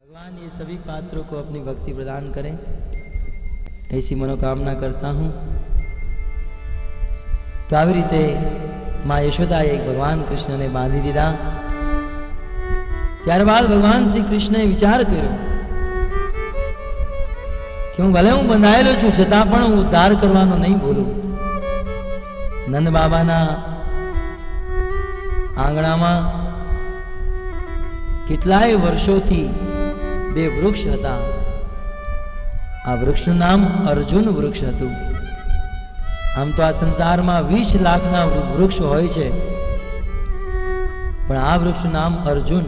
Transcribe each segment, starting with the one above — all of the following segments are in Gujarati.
भगवान ये सभी पात्रों को अपनी भक्ति प्रदान करें, ऐसी मनोकामना करता हूँ। तो આવી રીતે માં યશોદાએ ભગવાન કૃષ્ણને બાંધી દીધા। ત્યારબાદ ભગવાન શ્રી કૃષ્ણએ વિચાર કર્યો કે હું ભલે હું બંધાયેલો છું છતાં પણ હું ઉદ્ધાર કરવાનો નહીં ભૂલું। નંદ બાબાના આંગણામાં કેટલાય વર્ષોથી બે વૃક્ષ હતા। આ વૃક્ષનું નામ અર્જુન વૃક્ષ હતું। આમ તો આ સંસારમાં 20 લાખના વૃક્ષ હોય છે, પણ આ વૃક્ષનું નામ અર્જુન,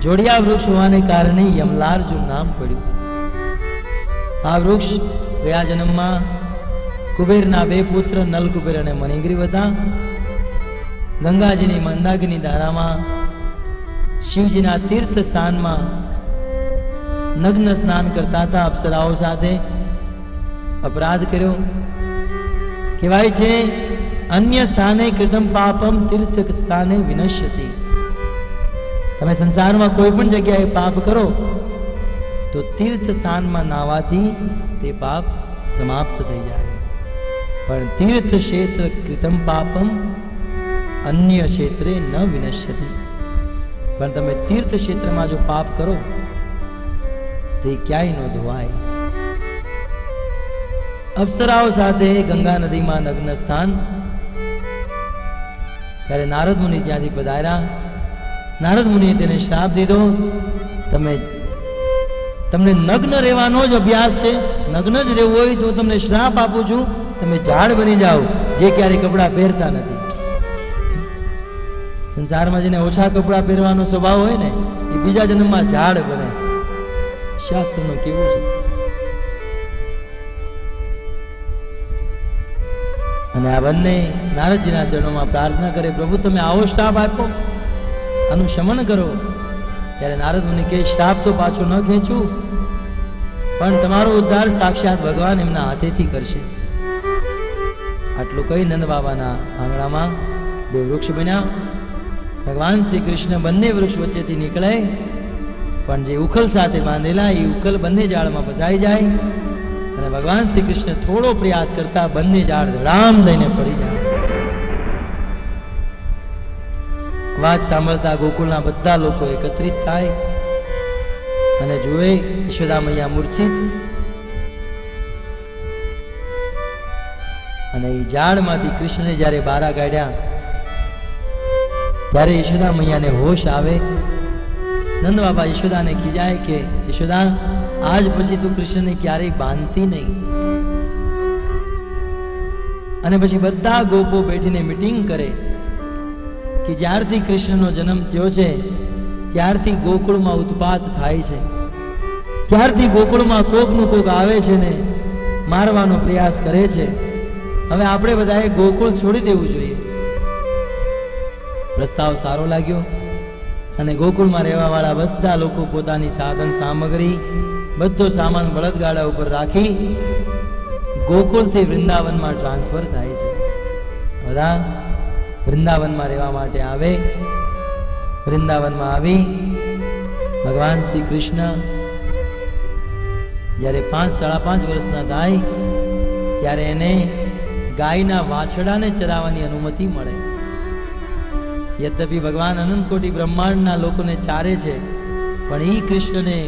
જોડિયા વૃક્ષ હોવાને કારણે યમલાર્જુન નામ પડ્યું। આ વૃક્ષ ગયા જન્મમાં કુબેરના બે પુત્ર નલકુબેર અને મણિગ્રીવ હતા। ગંગાજીની મંદાકિની ધારામાં શિવજીના તીર્થ સ્થાનમાં નગ્ન સ્નાન કરતા હતા। અપ્સરાઓ સાથે અપરાધ કર્યો। કહેવાય છે અન્ય સ્થાને કૃતમ પાપમ તીર્થ સ્થાને વિનશ્યતિ। તમે સંસારમાં કોઈ પણ જગ્યાએ પાપ કરો તો તીર્થ સ્થાનમાં નાવાથી તે પાપ સમાપ્ત થઈ જાય, પણ તીર્થ ક્ષેત્ર કૃતમ પાપમ અન્ય ક્ષેત્રે ન વિનશ્યતિ। પણ તમે તીર્થ ક્ષેત્રમાં જો પાપ કરો તો એ ક્યાંય ન ધોવાય। અપ્સરાઓ સાથે ગંગા નદીમાં નગ્ન સ્થાન। ત્યારે નારદ મુનિ ત્યાંથી પધાર્યા। નારદ મુનિએ તેને શ્રાપ દીધો, તમને નગ્ન રહેવાનો જ અભ્યાસ છે, નગ્ન જ રહેવું હોય તો તમને શ્રાપ આપું છું, તમે ઝાડ બની જાઓ જે ક્યારે કપડાં પહેરતા નથી। સંસારમાં જેને ઓછા કપડાં પહેરવાનો સ્વભાવ હોય ને એ બીજા જન્મમાં ઝાડ બને। શાસ્ત્રનું કેવું છે। અને આ બંને નારદજીના ચરણોમાં પ્રાર્થના કરે, પ્રભુ તમે આવો શ્રાપ આપો, આનું શમન કરો। ત્યારે નારદ મુનિ કહે, શ્રાપ તો પાછો ન ખેંચું, પણ તમારો ઉદ્ધાર સાક્ષાત ભગવાન એમના હાથેથી કરશે। આટલું કહી નંદ બાબાના આંગણામાં બે વૃક્ષ બન્યા। ભગવાન શ્રી કૃષ્ણ બંને વૃક્ષ વચ્ચેથી નીકળે, પણ જે ઉખલ સાથે બાંધેલા એ ઉખલ બંને ઝાડમાં ફસાઈ જાય અને ભગવાન શ્રી કૃષ્ણ થોડો પ્રયાસ કરતા બંને ઝાડ ધડામ દઈને પડી જાય। અવાજ સાંભળતા ગોકુળના બધા લોકો એકત્રિત થાય અને જુએ યશોદા મૈયા મૂર્છિત, અને એ ઝાડમાંથી કૃષ્ણને જ્યારે બારા કાઢ્યા ત્યારે યશોદા મૈયાને હોશ આવે। નંદ બાબા યશોદાને ખીજાય કે યશોદા આજ પછી તું કૃષ્ણને ક્યારેય બાંધતી નહીં। અને પછી બધા ગોપો બેઠીને મીટિંગ કરે કે જ્યારથી કૃષ્ણનો જન્મ થયો છે ત્યારથી ગોકુળમાં ઉત્પાત થાય છે, ત્યારથી ગોકુળમાં કોકનું કોક આવે છે ને મારવાનો પ્રયાસ કરે છે। હવે આપણે બધાએ ગોકુળ છોડી દેવું જોઈએ। પ્રસ્તાવ સારો લાગ્યો અને ગોકુળમાં રહેવાવાળા બધા લોકો પોતાની સાધન સામગ્રી બધો સામાન બળદગાડા ઉપર રાખી ગોકુળથી વૃંદાવનમાં ટ્રાન્સફર થાય છે। બધા વૃંદાવનમાં રહેવા માટે આવે। વૃંદાવનમાં આવી ભગવાન શ્રી કૃષ્ણ જ્યારે 5-5.5 વર્ષના થાય ત્યારે એને ગાયના વાછડાને ચરાવવાની અનુમતિ મળે। યદ્યપિ ભગવાન અનંત કોટી બ્રહ્માંડના લોકોને ચારે છે, પણ એ કૃષ્ણને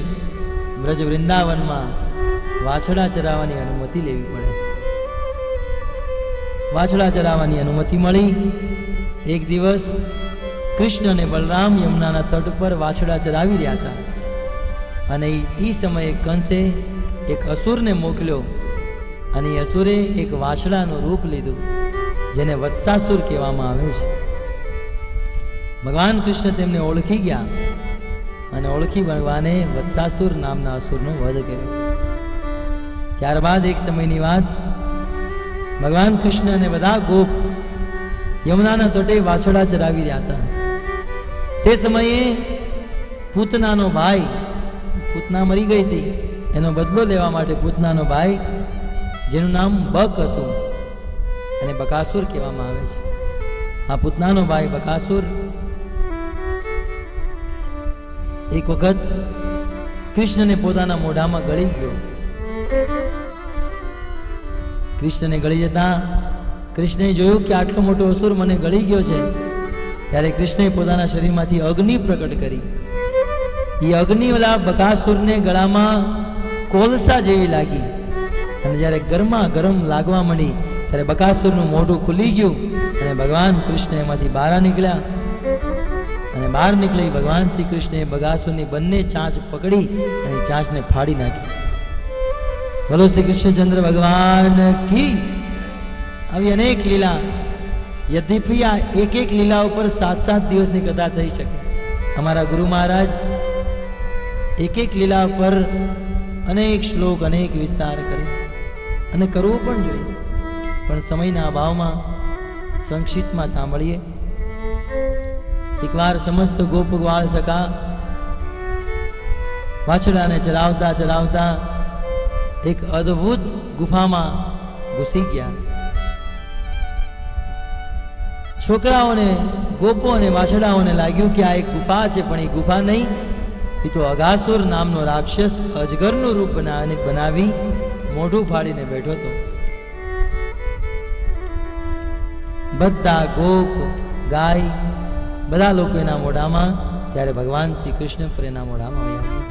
બ્રજ વૃંદાવનમાં વાછડા ચરાવવાની અનુમતિ લેવી પડે। વાછડા ચરાવવાની અનુમતિ મળી। એક દિવસ કૃષ્ણ અને બલરામ યમુનાના તટ પર વાછડા ચરાવી રહ્યા હતા અને એ સમયે કંસે એક અસુરને મોકલ્યો અને એ અસુરે એક વાછડાનું રૂપ લીધું જેને વત્સાસુર કહેવામાં આવે છે। ભગવાન કૃષ્ણ તેમને ઓળખી ગયા અને ઓળખી ભગવાને વત્સાસુર નામના અસુરનો વધ કર્યો। ત્યારબાદ એક સમયની વાત, ભગવાન કૃષ્ણ અને બધા ગોપ યમુનાના તટે વાછડા ચરાવી રહ્યા હતા। તે સમયે પૂતનાનો ભાઈ, પૂતના મરી ગઈ હતી, એનો બદલો લેવા માટે પૂતનાનો ભાઈ જેનું નામ બક હતું અને બકાસુર કહેવામાં આવે છે, આ પૂતનાનો ભાઈ બકાસુર એક વખત કૃષ્ણને પોતાના મોઢામાં ગળી ગયો. કૃષ્ણને ગળી જતા કૃષ્ણએ જોયું કે આટલો મોટો અસુર મને ગળી ગયો છે. ત્યારે કૃષ્ણએ પોતાના શરીરમાંથી અગ્નિ પ્રકટ કરી. એ અગ્નિ ઓલા બકાસુરને ગળામાં કોલસા જેવી લાગી અને જ્યારે ગરમા ગરમ લાગવા માંડી ત્યારે બકાસુરનું મોઢું ખુલી ગયું અને ભગવાન કૃષ્ણ એમાંથી બહાર નીકળ્યા. અને બહાર નીકળી ભગવાન શ્રી કૃષ્ણએ બકાસુરની બંને ચાંચ પકડી અને ચાંચને ફાડી નાખી. બોલો શ્રી કૃષ્ણચંદ્ર ભગવાન કી. આવી અનેક લીલા, યદ્યપિ આ એક એક લીલા ઉપર 7-7 દિવસની કથા થઈ શકે. અમારા ગુરુ મહારાજ એક એક લીલા પર અનેક શ્લોક, અનેક વિસ્તાર કરે અને કરવું પણ જોઈએ, પણ સમયના અભાવમાં સંક્ષિપ્તમાં સાંભળીએ. એકવાર સમસ્ત ગોપગવાળ સખા વાછડાને ચરાવતા ચરાવતા એક અદ્ભુત ગુફામાં ઘૂસી ગયા. છોકરાઓને, ગોપો અને વાછડાઓને લાગ્યું કે આ એક ગુફા છે, પણ એ ગુફા નહીં, એ તો અઘાસુર નામનો રાક્ષસ અજગરનું રૂપ બનાવી મોઢું ફાડીને બેઠો હતો. બધા ગોપ, ગાય, બધા લોકો એના મોઢામાં, ત્યારે ભગવાન શ્રી કૃષ્ણ પર એના મોઢામાં આવ્યા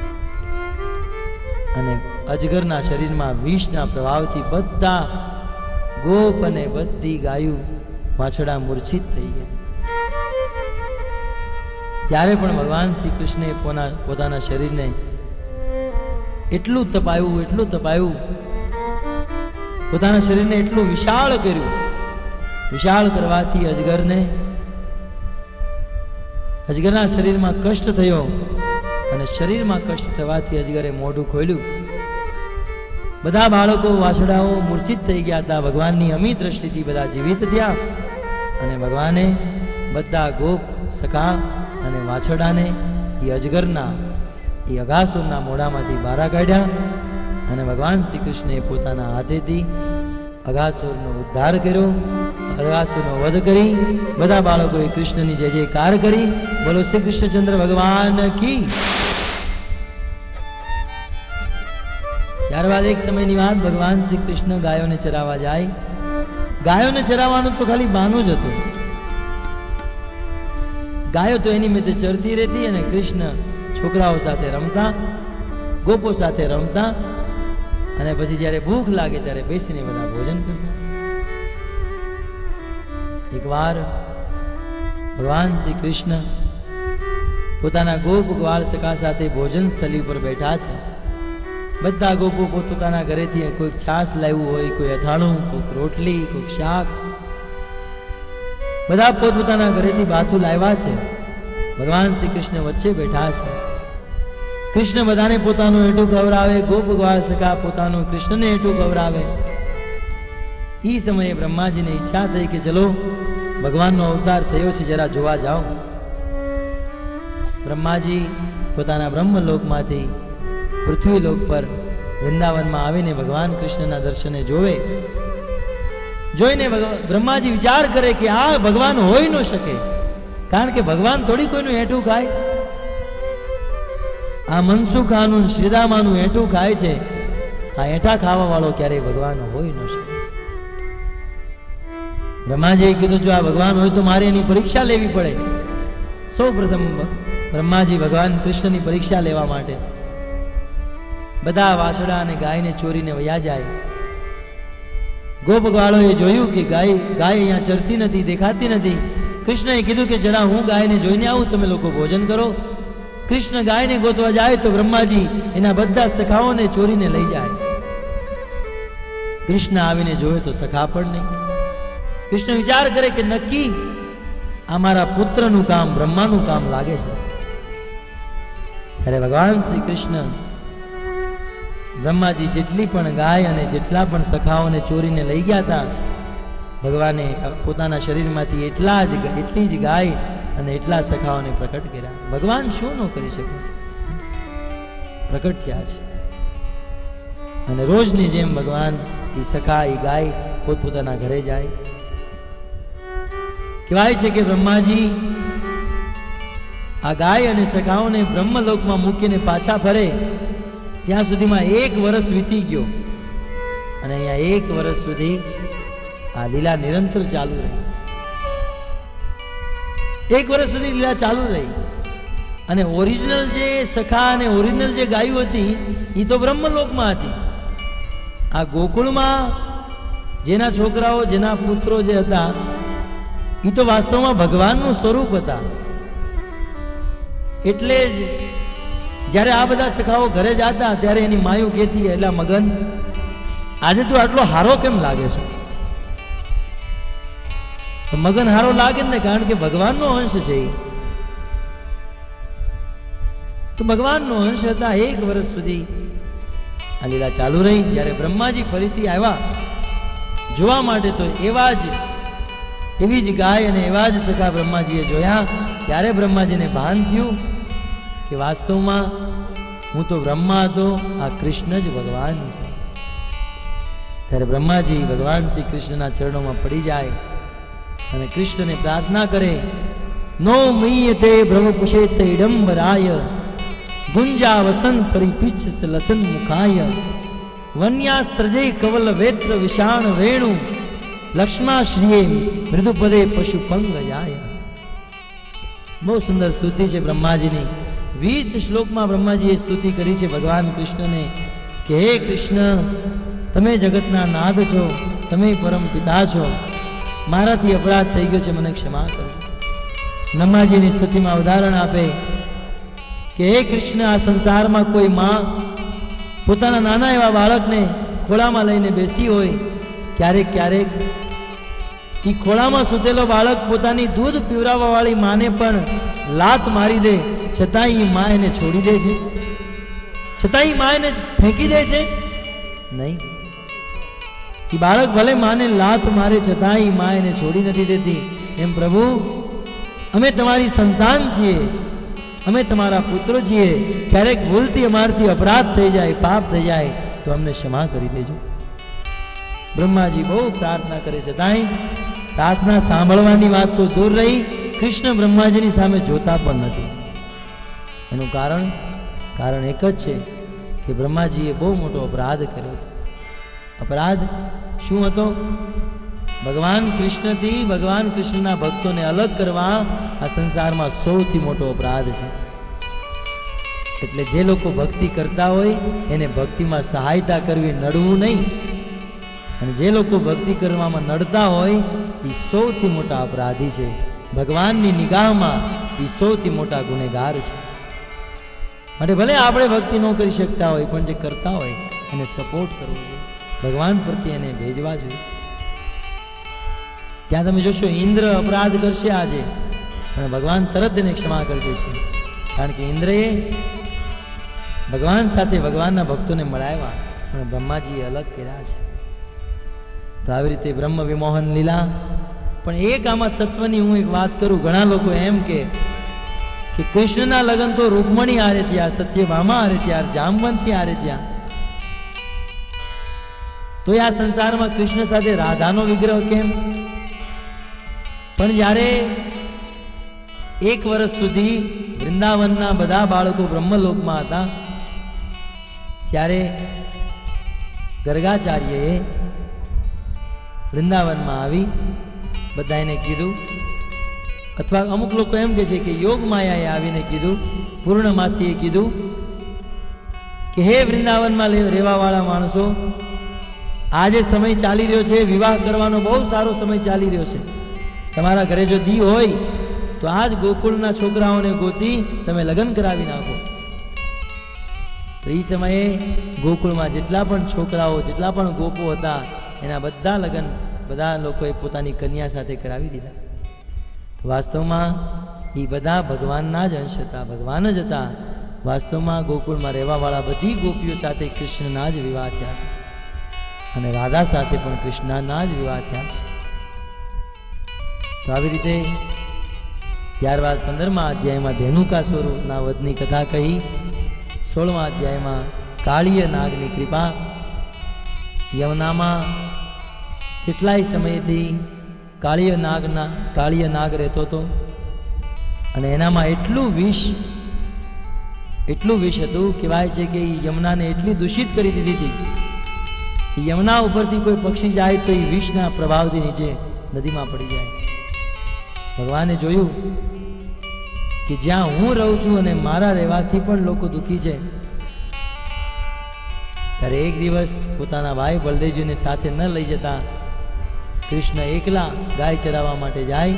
અને અજગરના શરીરમાં વિષના પ્રભાવથી બધા ગોપ અને બધી ગાયું, વાછડા મૂર્છિત થઈ ગયા. ત્યારે પણ ભગવાન શ્રી કૃષ્ણે પોતાના શરીરને એટલું તપાયું, પોતાના શરીરને એટલું વિશાળ કર્યું. વિશાળ કરવાથી અજગરના શરીરમાં કષ્ટ થયો અને શરીરમાં કષ્ટ થવાથી અજગરે મોઢું ખોલ્યું. બધા બાળકો, વાછડાઓ મૂર્છિત થઈ ગયા હતા. ભગવાનની અમી દ્રષ્ટિથી બધા જીવિત થયા અને ભગવાને બધા ગોપ, સખા અને વાછડાને એ અજગરના, એ અઘાસુરના મોઢામાંથી બહાર કાઢ્યા અને ભગવાન શ્રી કૃષ્ણએ પોતાના હાથેથી અઘાસુરનો ઉદ્ધાર કર્યો, અઘાસુરનો વધ કરી. બધા બાળકોએ કૃષ્ણની જય જયકાર કરી. બોલો શ્રી કૃષ્ણચંદ્ર ભગવાન કી. ત્યારબાદ એક સમયની વાત, ભગવાન શ્રી કૃષ્ણ ગાયોને ચરાવવા જાય. ગાયોને ચરાવવાનું તો ખાલી બહાનું જ હતું. ગાયો તો એની મેં ચરતી રહેતી અને કૃષ્ણ છોકરાઓ સાથે રમતા, ગોપો સાથે રમતા અને પછી જ્યારે ભૂખ લાગે ત્યારે બેસીને બધા ભોજન કરતા. એકવાર ભગવાન શ્રી કૃષ્ણ પોતાના ગોપ ગ્વાલ સખા સાથે ભોજન સ્થળી ઉપર બેઠા છે. બધા ગોપો પોતપોતાના ઘરેથી કોઈક છાશ લાવ્યું હોય, કોઈ અથાણું, કોઈક રોટલી, કોઈક શાક, બધા પોતપોતાના ઘરેથી બાથું લાવ્યા છે. ભગવાન શ્રી કૃષ્ણ વચ્ચે બેઠા છે. કૃષ્ણ બધાને પોતાનું એઠું ખવડાવે, ગોપ ગ્વાલ સખા પોતાનું કૃષ્ણને એઠું ખવડાવે. એ સમયે બ્રહ્માજીને ઈચ્છા થઈ કે ચલો ભગવાનનો અવતાર થયો છે, જરા જોવા જાઓ. બ્રહ્માજી પોતાના બ્રહ્મલોકમાંથી પૃથ્વીલોક પર વૃંદાવનમાં આવીને ભગવાન કૃષ્ણના દર્શને જોવે. જોઈને બ્રહ્માજી વિચાર કરે કે આ ભગવાન હોઈ ન શકે, કારણ કે ભગવાન થોડી કોઈનું એઠું ખાય. આ મનસુખાનું, શ્રીદામાનું એઠું ખાય છે. આ એઠા ખાવા વાળો ક્યારેય ભગવાન હોઈ ન શકે. બ્રહ્માજીએ કીધું, જો આ ભગવાન હોય તો મારે એની પરીક્ષા લેવી પડે. સૌ પ્રથમ બ્રહ્માજી ભગવાન કૃષ્ણની પરીક્ષા લેવા માટે બધા વાછડા અને ગાયને ચોરીને વયા જાય. ગોપગ્વાળોએ જોયું કે ગાય અહીંયા ચરતી નથી, દેખાતી નથી. કૃષ્ણએ કીધું કે જરા હું ગાયને જોઈને આવું, તમે લોકો ભોજન કરો. કૃષ્ણ ગાયને ગોતવા જાય તો બ્રહ્માજી એના બધા સખાઓને ચોરીને લઈ જાય. કૃષ્ણ આવીને જોવે તો સખા પણ નહીં. કૃષ્ણ વિચાર કરે કે નક્કી આ મારા પુત્રનું કામ, બ્રહ્માનું કામ લાગે છે. ત્યારે ભગવાન શ્રી કૃષ્ણ બ્રહ્માજી જેટલી પણ ગાય અને જેટલા પણ સખાઓને ચોરીને લઈ ગયા હતા, ભગવાને પોતાના શરીરમાંથી એટલી જ ગાય અને એટલા સખાઓને પ્રકટ કર્યા. ભગવાન શું ન કરી શકે, પ્રકટ થયા છે. અને રોજની જેમ ભગવાન એ સખા, એ ગાય પોતપોતાના ઘરે જાય. કહેવાય છે કે બ્રહ્માજી આ ગાય અને સખાઓને બ્રહ્મલોકમાં મૂકીને પાછા ફરે ત્યાં સુધીમાં 1 વર્ષ વીતી ગયો અને અહીંયા 1 વર્ષ સુધી આ લીલા નિરંતર ચાલુ રહી. 1 વર્ષ સુધી લીલા ચાલુ રહી અને ઓરિજિનલ જે સખા અને ઓરિજિનલ જે ગાયો હતી એ તો બ્રહ્મલોકમાં હતી. આ ગોકુળમાં જેના છોકરાઓ જેના પુત્રો જે હતા એ તો વાસ્તવમાં ભગવાનનું સ્વરૂપ હતા. એટલે જ જ્યારે આ બધા સખાઓ ઘરે જતા ત્યારે એની માયું કહેતી, એટલે મગન આજે તું આટલો હારો કેમ લાગે છે? તો મગન હારો લાગે ને, કારણ કે ભગવાનનો અંશ છે. તો ભગવાનનો અંશ હતા. 1 વર્ષ સુધી આ લીલા ચાલુ રહી. જ્યારે બ્રહ્માજી ફરીથી આવ્યા જોવા માટે, તો એવી જ ગાય અને એવા જ સખા બ્રહ્માજીએ જોયા. ત્યારે બ્રહ્માજીને ભાન થયું કે વાસ્તવમાં હું તો બ્રહ્મા હતો, આ કૃષ્ણ જ ભગવાન છે. ત્યારે બ્રહ્માજી ભગવાન શ્રી કૃષ્ણના ચરણોમાં પડી જાય અને કૃષ્ણને પ્રાર્થના કરે, નો મય્યતે બ્રહ્મપુષેત ઇડંબરાય ગુંજા વસન પરિપિચ્છ લસન મુખાય વન્યાસ્ત્રજય કવલ વેત્ર વિષાણ વેણુ લક્ષ્માશ્રીએ મૃદુપદે પશુપંગ જાય. બહુ સુંદર સ્તુતિ છે બ્રહ્માજીની. 20 શ્લોકમાં બ્રહ્માજીએ સ્તુતિ કરી છે ભગવાન કૃષ્ણને કે હે કૃષ્ણ, તમે જગતના નાદ છો, તમે પરમ પિતા છો, મારાથી અપરાધ થઈ ગયો છે, મને ક્ષમા કરો. બ્રહ્માજીની સ્તુતિમાં ઉદાહરણ આપે કે હે કૃષ્ણ, આ સંસારમાં કોઈ માં પોતાના નાના એવા બાળકને ખોળામાં લઈને બેસી હોય, ક્યારેક એ ખોળામાં સૂતેલો બાળક પોતાની દૂધ પીવરાવવા વાળી માને પણ લાત મારી દે, છતાં એ માં એને છોડી દે છે? છતાં એ માં એને ફેંકી દે છે? નહીં. એ બાળક ભલે માને લાત મારે, છતાં એ માં એને છોડી નથી દેતી. એમ પ્રભુ, અમે તમારી સંતાન છીએ, અમે તમારા પુત્રો છીએ, ક્યારેક ભૂલથી અમારાથી અપરાધ થઈ જાય, પાપ થઈ જાય તો અમને ક્ષમા કરી દેજો. બ્રહ્માજી બહુ પ્રાર્થના કરે છે, છતાંય પ્રાર્થના સાંભળવાની વાત તો દૂર રહી, કૃષ્ણ બ્રહ્માજીની સામે જોતા પણ નથી. એનું કારણ એક જ છે કે બ્રહ્માજીએ બહુ મોટો અપરાધ કર્યો હતો. અપરાધ શું હતો? ભગવાન કૃષ્ણથી ભગવાન કૃષ્ણના ભક્તોને અલગ કરવા આ સંસારમાં સૌથી મોટો અપરાધ છે. એટલે જે લોકો ભક્તિ કરતા હોય એને ભક્તિમાં સહાયતા કરવી, નડવું નહીં. અને જે લોકો ભક્તિ કરવામાં નડતા હોય એ સૌથી મોટા અપરાધી છે. ભગવાનની નિગાહમાં એ સૌથી મોટા ગુનેગાર છે. માટે ભલે આપણે ભક્તિ ન કરી શકતા હોય, પણ જે કરતા હોય એને સપોર્ટ કરવો જોઈએ, ભગવાન પ્રત્યે એને ભેજવા જોઈએ. ત્યાં તમે જોશો ઇન્દ્ર અપરાધ કરશે આજે, પણ ભગવાન તરત એને ક્ષમા કરી દેશે, કારણ કે ઇન્દ્રએ ભગવાન સાથે ભગવાનના ભક્તોને મળાવ્યા, પણ બ્રહ્માજીએ અલગ કર્યા છે. તો આવી રીતે બ્રહ્મ વિમોહન લીલા. પણ એક આમાં તત્વની હું એક વાત કરું. ઘણા લોકો એમ કે કૃષ્ણના લગ્ન તો રૂકમણી હારે થયા, સત્યભામા હારે થયા, જામવંતી હારે થયા, તો આ સંસારમાં કૃષ્ણ સાથે રાધાનો વિગ્રહ કેમ? પણ જ્યારે 1 વર્ષ સુધી વૃંદાવનના બધા બાળકો બ્રહ્મલોકમાં હતા, ત્યારે ગર્ગાચાર્યએ વૃંદાવનમાં આવી બધાને કીધું, અથવા અમુક લોકો એમ કહે છે કે યોગ માયાએ આવીને કીધું, પૂર્ણમાસીએ કીધું કે હે વૃંદાવનમાં રહેવાવાળા માણસો, આ જે સમય ચાલી રહ્યો છે, વિવાહ કરવાનો બહુ સારો સમય ચાલી રહ્યો છે. તમારા ઘરે જો દી હોય તો આજ ગોકુળના છોકરાઓને ગોતી તમે લગ્ન કરાવી નાખો. તો એ સમયે ગોકુળમાં જેટલા પણ છોકરાઓ, જેટલા પણ ગોપો હતા, એના બધા લગ્ન બધા લોકોએ પોતાની કન્યા સાથે કરાવી દીધા. વાસ્તવમાં એ બધા ભગવાનના જ અંશ હતા, ભગવાન જ હતા. વાસ્તવમાં ગોકુળમાં રહેવાવાળા બધી ગોપીઓ સાથે કૃષ્ણના જ વિવાહ થયા હતા, અને રાધા સાથે પણ કૃષ્ણના જ વિવાહ થયા છે. તો આવી રીતે ત્યારબાદ 15મા અધ્યાયમાં ધેનુકાસુરના વધની કથા કહી. 16મા અધ્યાયમાં કાળીય નાગની કૃપા. યમુનામાં કેટલાય સમયથી કાળીય નાગ રહેતો હતો. અને એનામાં એટલું વિષ હતું, કહેવાય છે કે એ યમુનાને એટલી દૂષિત કરી દીધી હતી. યમુના ઉપરથી કોઈ પક્ષી જાય તો એ વિષના પ્રભાવથી નીચે નદીમાં પડી જાય. ભગવાને જોયું કે જ્યાં હું રહું છું અને મારા રહેવાથી પણ લોકો દુઃખી છે. ત્યારે એક દિવસ પોતાના ભાઈ બલદેવજીને સાથે ન લઈ જતા કૃષ્ણ એકલા ગાય ચરાવવા માટે જાય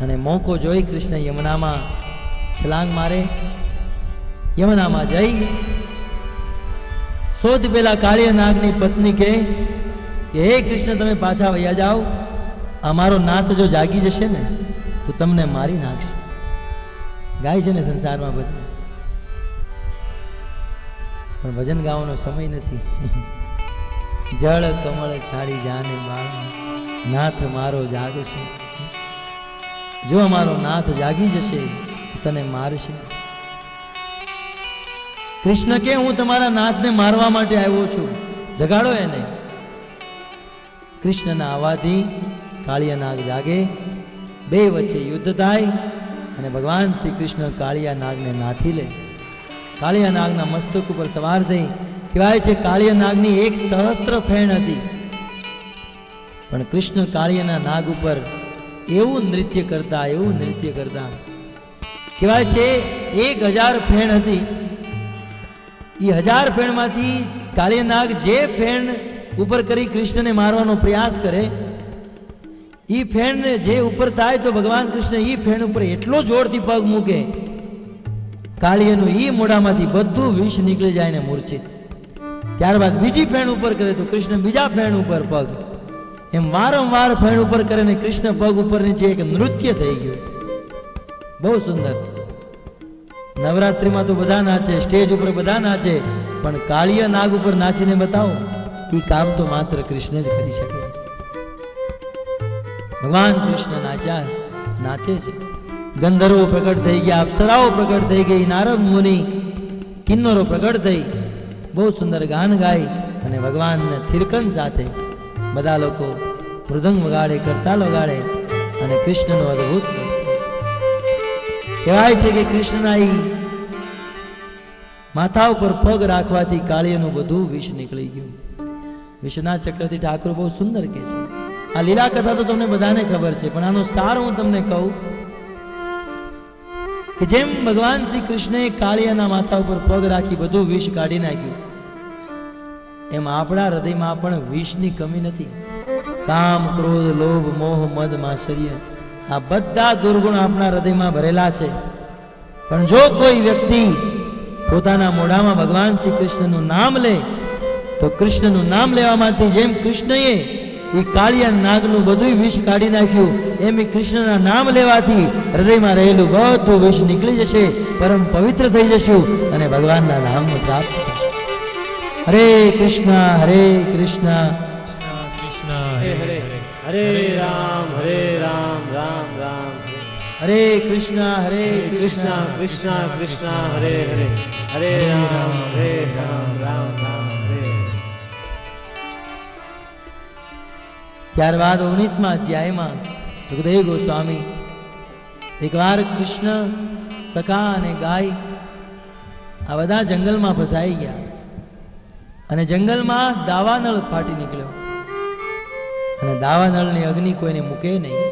અને મોકો જોઈ કૃષ્ણ યમુનામાં છલાંગ મારે. યમુનામાં જઈ સૌથી પહેલા કાળિયા નાગની પત્ની કહે કે હે કૃષ્ણ, તમે પાછા વયા જાઓ, અમારો નાથ જો જાગી જશે ને તો તમને મારી નાખશે. ગાય છે ને સંસારમાં બધા, પણ ભજન ગાવાનો સમય નથી. જળ કમળ છાડી જાને બાળ, નાથ મારો જાગશે. જો અમારો નાથ જાગી જશે તો તને મારશે. કૃષ્ણ કે હું તમારા નાથને મારવા માટે આવ્યો છું, જગાડો એને. કૃષ્ણના અવાજથી કાળિયા નાગ જાગે, બે વચ્ચે યુદ્ધ થાય અને ભગવાન શ્રી કૃષ્ણ કાળિયા નાગને નાથી લે. કાળિયા નાગના મસ્તક ઉપર સવાર થઈ. કહેવાય છે કાળિયા નાગની 1 સહસ્ત્ર ફેણ હતી, પણ કૃષ્ણ કાળિયાના નાગ ઉપર એવું નૃત્ય કરતા કહેવાય છે 1000 ફેણ હતી. એ 1000 ફેણમાંથી કાળિયા નાગ જે ફેણ ઉપર કરી કૃષ્ણને મારવાનો પ્રયાસ કરે, એ ફેણ જે ઉપર થાય તો ભગવાન કૃષ્ણ એ ફેણ ઉપર એટલો જોરથી પગ મૂકે, કાળિયાનું એ મોઢામાંથી બધું વિષ નીકળી જાય ને મૂર્છિત. ત્યારબાદ બીજી ફેણ ઉપર કરે તો કૃષ્ણ બીજા ફેણ ઉપર પગ, એમ વારંવાર ફેણ ઉપર કરે ને કૃષ્ણ પગ ઉપર નીચે એક નૃત્ય થઈ ગયું. બહુ સુંદર. નવરાત્રિમાં તો બધા નાચે, સ્ટેજ ઉપર બધા નાચે, પણ કાળિયા નાગ ઉપર નાચીને બતાવો, એ કામ તો માત્ર કૃષ્ણ જ કરી શકે. ભગવાન કૃષ્ણ નાચે છે. ગંધર્વો પ્રગટ થઈ ગયા, અપ્સરાઓ પ્રગટ થઈ ગઈ, નારદ મુનિ કિન્નરો પ્રગટ થઈ, બહુ સુંદર ગાન ગાય અને ભગવાનને થિરકન સાથે બધા લોકો મૃદંગ વગાડે, કરતાલ વગાડે અને કૃષ્ણનો અદભુત કહેવાય છે કે કૃષ્ણના માથા ઉપર પગ રાખવાથી કાળિયાનું બધું વિષ નીકળી ગયું. વિષ્ણુના ચક્રથી ઠાકોર બહુ સુંદર કહે છે. આ લીલા કથા તો તમને બધાને ખબર છે, પણ આનો સાર હું તમને કહું કે જેમ ભગવાન શ્રી કૃષ્ણએ કાળિયાના માથા ઉપર પગ રાખી બધું વિષ કાઢી નાખ્યું, એમ આપણા હૃદયમાં પણ વિષની કમી નથી. કામ, ક્રોધ, લોભ, મોહ, મદ, માત્સર્ય, આ બધા દુર્ગુણ આપણા હૃદયમાં ભરેલા છે. પણ જો કોઈ વ્યક્તિ પોતાના મોઢામાં ભગવાન શ્રી કૃષ્ણનું નામ લે તો કૃષ્ણનું નામ લેવામાંથી જેમ કૃષ્ણએ એ કાળિયા નાગનું બધું વિષ કાઢી નાખ્યું, એમ કૃષ્ણના નામ લેવાથી હૃદયમાં રહેલું બધું વિષ નીકળી જશે, પરમ પવિત્ર થઈ જશું અને ભગવાનના નામને પ્રાપ્ત થશે. હરે કૃષ્ણ કૃષ્ણ હરે હરે રામ રામ રામ હરે કૃષ્ણ કૃષ્ણ કૃષ્ણ હરે હરે હરે રામ રામ રામ હરે. ત્યારબાદ 19મા અધ્યાયમાં સુખદેવ ગોસ્વામી એકવાર કૃષ્ણ, સખા અને ગાય આ બધા જંગલમાં ફસાઈ ગયા અને જંગલમાં દાવાનળ ફાટી નીકળ્યો અને દાવાનળની અગ્નિ કોઈને મૂકે નહીં.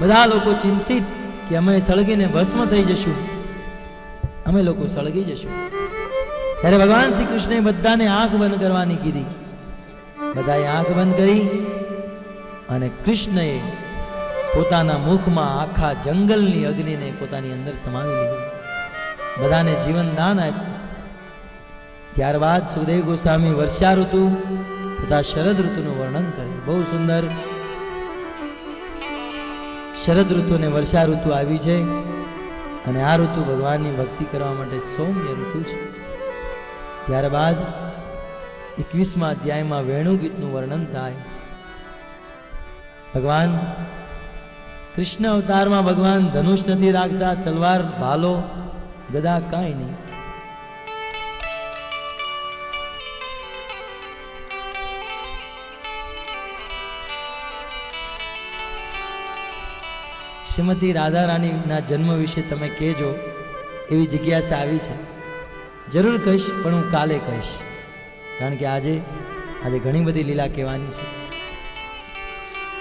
બધા લોકો ચિંતિત કે અમે સળગીને ભસ્મ થઈ જશું, અમે લોકો સળગી જશું. ત્યારે ભગવાન શ્રી કૃષ્ણએ બધાને આંખ બંધ કરવાની કીધી. બધાએ આંખ બંધ કરી અને કૃષ્ણએ પોતાના મુખમાં આખા જંગલની અગ્નિને પોતાની અંદર સમાવી લીધી, બધાને જીવન દાન આપ્યું. ત્યારબાદ સુખદેવ ગોસ્વામી વર્ષા ઋતુ તથા શરદ ઋતુનું વર્ણન કરે. બહુ સુંદર શરદ ઋતુ અને વર્ષા ઋતુ આવી છે અને આ ઋતુ ભગવાનની ભક્તિ કરવા માટે સૌમ્ય ઋતુ છે. ત્યારબાદ 21મા અધ્યાયમાં વેણુ ગીતનું વર્ણન થાય. ભગવાન કૃષ્ણ અવતારમાં ભગવાન ધનુષ નથી રાખતા, તલવાર, ભાલો, ગદા કાંઈ નહીં. શ્રીમતી રાધા રાણીના જન્મ વિશે તમે કહેજો એવી જિજ્ઞાસા આવી છે. જરૂર કહીશ, પણ હું કાલે કહીશ, કારણ કે આજે ઘણી બધી લીલા કહેવાની છે.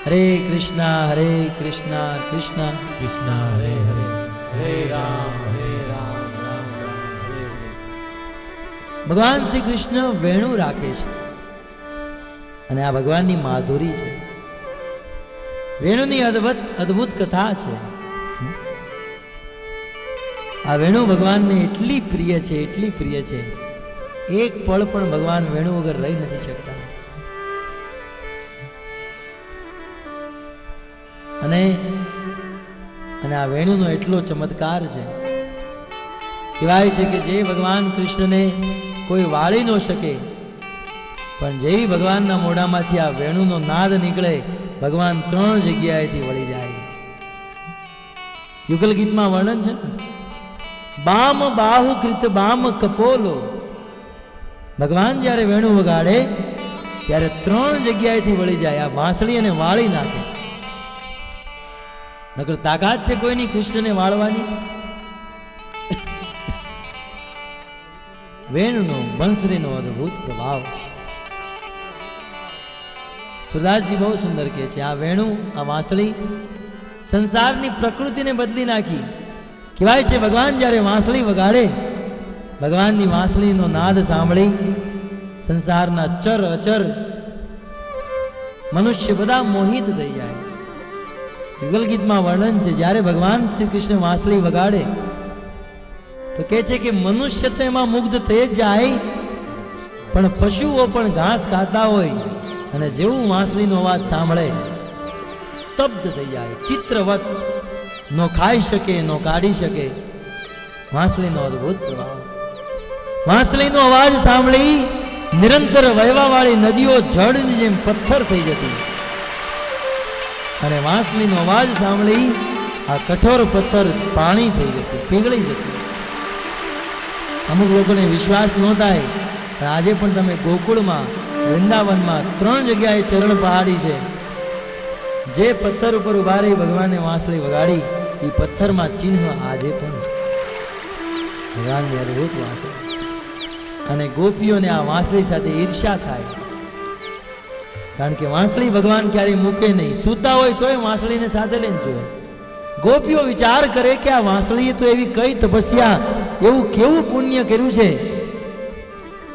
હરે કૃષ્ણ કૃષ્ણ કૃષ્ણ હરે હરે, હરે રામ રામ રામ હરે હરે. ભગવાન શ્રી કૃષ્ણ વેણુ રાખે છે અને આ ભગવાનની માધુરી છે. વેણુની અદ્ભુત કથા છે. આ વેણુ ભગવાનને એટલી પ્રિય છે, એટલી પ્રિય છે, એક પળ પણ ભગવાન વેણુ વગર રહી નથી શકતા. અને આ વેણુનો એટલો ચમત્કાર છે. કહેવાય છે કે જે ભગવાન કૃષ્ણને કોઈ વાળી ન શકે, પણ જેવી ભગવાનના મોઢામાંથી આ વેણુનો નાદ નીકળે, ભગવાન 3 જગ્યાએથી વળી જાય. યુગલ ગીતમાં વર્ણન છે ને, બામ બાહુ કૃત બામ કપોલો. ભગવાન જ્યારે વેણુ વગાડે ત્યારે 3 જગ્યાએથી વળી જાય. આ વાંસળી અને વાળી નાખે. નકર તાકાત છે કોઈની કૃષ્ણને વાળવાની? વેણુનો બંસરીનો અદ્ભુત પ્રભાવ. સુરદાસજી બહુ સુંદર કહે છે, આ વેણુ, આ વાંસળી સંસારની પ્રકૃતિને બદલી નાખી. કહેવાય છે ભગવાન જ્યારે વાંસળી વગાડે, ભગવાનની વાંસળીનો નાદ સાંભળી સંસારના ચર અચર મનુષ્ય બધા મોહિત થઈ જાય. યુગલ ગીતમાં વર્ણન છે, જ્યારે ભગવાન શ્રી કૃષ્ણ વાંસળી વગાડે તો કહે છે કે મનુષ્ય તો એમાં મુગ્ધ થઈ જ જાય, પણ પશુઓ પણ ઘાસ ખાતા હોય અને જેવું વાંસળીનો અવાજ સાંભળે સ્તબ્ધ થઈ જાય. ચિત્રવત, નો ખાઈ શકે, નો કાઢી શકે. વાંસળીનો અદ્ભુત પ્રભાવ. વાંસળીનો અવાજ સાંભળી નિરંતર વહેવા વાળી નદીઓ જળની જેમ પથ્થર થઈ જતી, અને વાંસળીનો અવાજ સાંભળી આ કઠોર પથ્થર પાણી થઈ જતું, પીગળી જતું. અમુક લોકોને વિશ્વાસ ન થાય, પણ આજે પણ તમે ગોકુળમાં, વૃંદાવનમાં 3 જગ્યાએ ચરણ પહાડી છે. જે પથ્થર ઉપર ઉભા રહી ભગવાનને વાંસળી વગાડી, એ પથ્થરમાં ચિહ્ન આજે પણ છે. ભગવાનની અદ્ભુત વાંસળી. અને ગોપીઓને આ વાંસળી સાથે ઈર્ષ્યા થાય, કારણ કે વાંસળી ભગવાન ક્યારેય મૂકે નહીં. સૂતા હોય તોય વાંસળીને સાથે લઈને જોવે. ગોપીઓ વિચાર કરે કે આ વાંસળીએ તો એવી કઈ તપસ્યા, એવું કેવું પુણ્ય કર્યું છે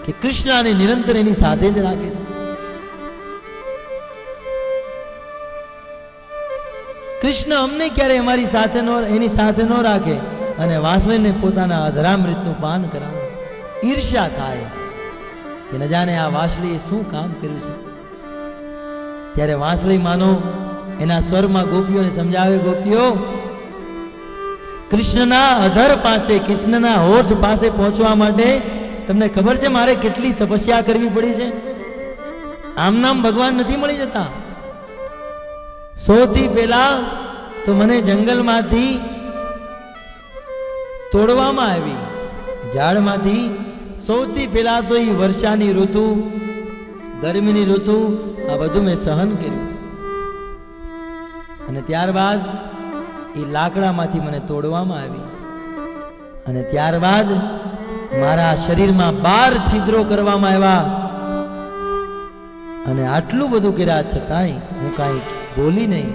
કે કૃષ્ણને નિરંતર એની સાથે જ રાખે છે. કૃષ્ણ અમને ક્યારે અમારી સાથે એની સાથે ન રાખે અને વાંસળીને પોતાના અધરામૃતનું પાન કરાવે. ઈર્ષ્યા થાય કે ન જાણે આ વાંસળીએ શું કામ કર્યું છે. ત્યારે વાંસળી માનો એના સ્વરમાં ગોપીઓને સમજાવે, ગોપીઓ, કૃષ્ણના અધર પાસે, કૃષ્ણના હોઠ પાસે પહોંચવા માટે તમને ખબર છે મારે કેટલી તપસ્યા કરવી પડી છે? આમ નામ ભગવાન નથી મળી જતા. સૌથી પહેલા તો મને જંગલમાંથી તોડવામાં આવી, ઝાડમાંથી. સૌથી પહેલા તો એ વર્ષાની ઋતુ, ગરમીની ઋતુ, આ બધું મેં સહન કર્યું. અને ત્યારબાદ એ લાકડામાંથી મને તોડવામાં આવી, અને ત્યારબાદ મારા શરીરમાં 12 છિદ્રો કરવામાં આવ્યા. અને આટલું બધું કર્યા છતાંય હું કાંઈ બોલી નહીં.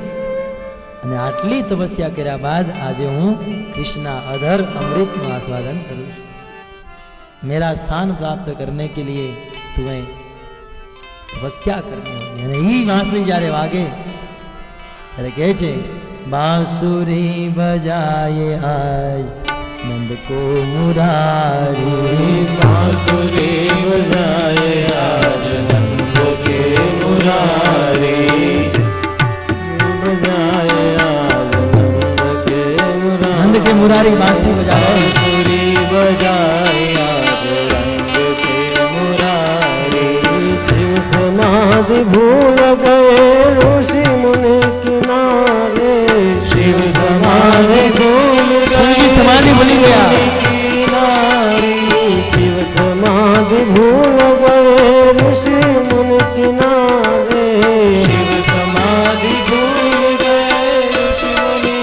અને આટલી તપસ્યા કર્યા બાદ આજે હું કૃષ્ણના અધર અમૃતનું આસ્વાદન કરું છું. मेरा स्थान प्राप्त करने के लिए तुम्हें तपस्या करनी होगी. અને ઈ વાંસળી જ્યારે વાગે ત્યારે કહે છે, बांसुरी बजाए आज नंद को मुरारी. बांसुरी बजाए आज नंद के मुरारी. बजाए आज नंद के मुरारी बांसुरी बजा रहे. बांसुरी बजाए आज रंग से मुरारी. शिव समाधि भूल गए ऋषि मुनि किनारे. शिव समाधि भूल गए, समाधि भूली गया. शिव समाधि भूल गए ऋषि मुनि किनारे. शिव समाधि भूल गए ऋषि मुनि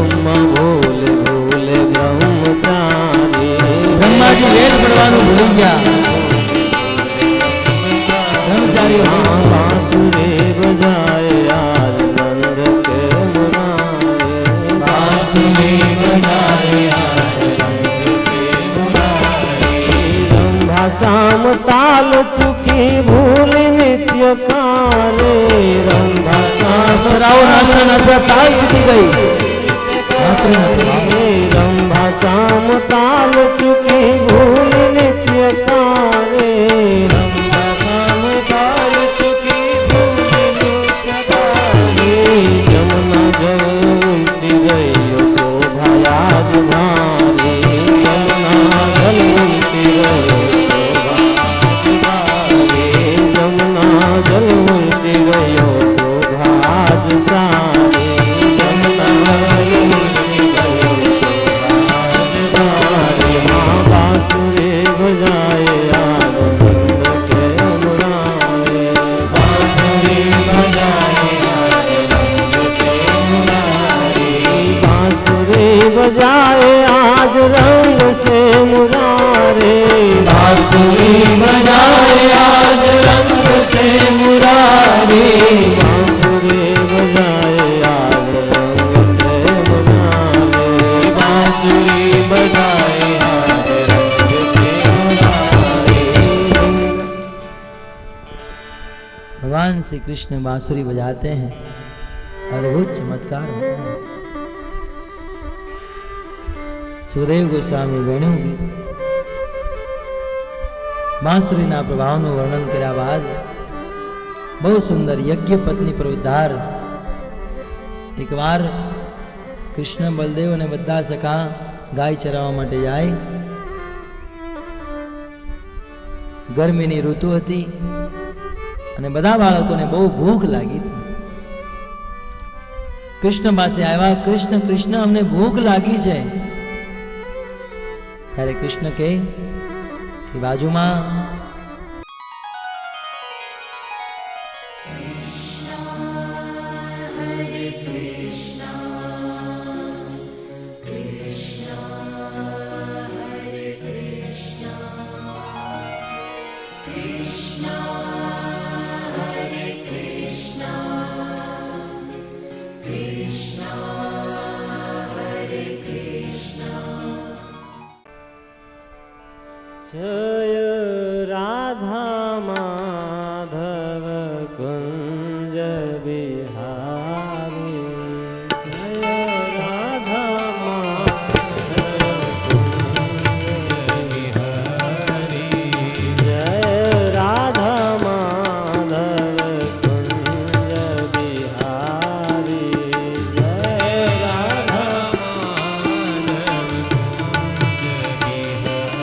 ब्रह्मा भूले भूले ब्रह्मचारी ब्रह्मा जी वेद पढ़वानु भूली गया ब्रह्मचारी बांसुरी बजाए आज नंद के मुरारी बांसुरी बजाए आज नंद से मुरारी रंभा शाम ताल चुकी भूल नित्य काले रंभा शाम राव नाचता नाचता ताल चुकी गई रंभा शाम ताल चुकी भूल नित्य काले रंभा शाम ताल चुकी भूल नित्य काले जमुना जल उल्टी गई शोभा आज भारी जमुना जल उल्टी गई जमुना जल उल्टी गई शोभा आज सारी जमुना जल उल्टी गई शोभा आज सारी माँ बांसुरी बजाए आज नंद के मुरारे बांसुरी बजाए आज नंद से मुरारी बांसुरी बजाए आज रंग से मुरारे बांसुरी बजाए आज रंग से मुरारी बांसुरी बजाए आज रंग से मुरारी बांसुरी बजाए आज रंग से मुरारी भगवान श्री कृष्ण बांसुरी बजाते हैं अद्भुत चमत्कार होता है સુખદેવ ગોસ્વામી વેણુ ગીત બાંસુરીના પ્રભાવનું વર્ણન કર્યા બાદ બહુ સુંદર યજ્ઞ પત્ની પર ઉદ્ધાર એકવાર કૃષ્ણ બલદેવ અને બધા સખા ગાય ચરાવવા માટે જાય ગરમીની ઋતુ હતી અને બધા બાળકોને બહુ ભૂખ લાગી હતી કૃષ્ણ પાસે આવ્યા કૃષ્ણ કૃષ્ણ અમને ભૂખ લાગી છે ત્યારે કૃષ્ણ કહે કે બાજુમાં जय राधा माधव कुंज बिहारी जय राधा माधव कुंज बिहारी जय राधा माधव कुंज बिहारी जय राधा माधव कुंज बिहारी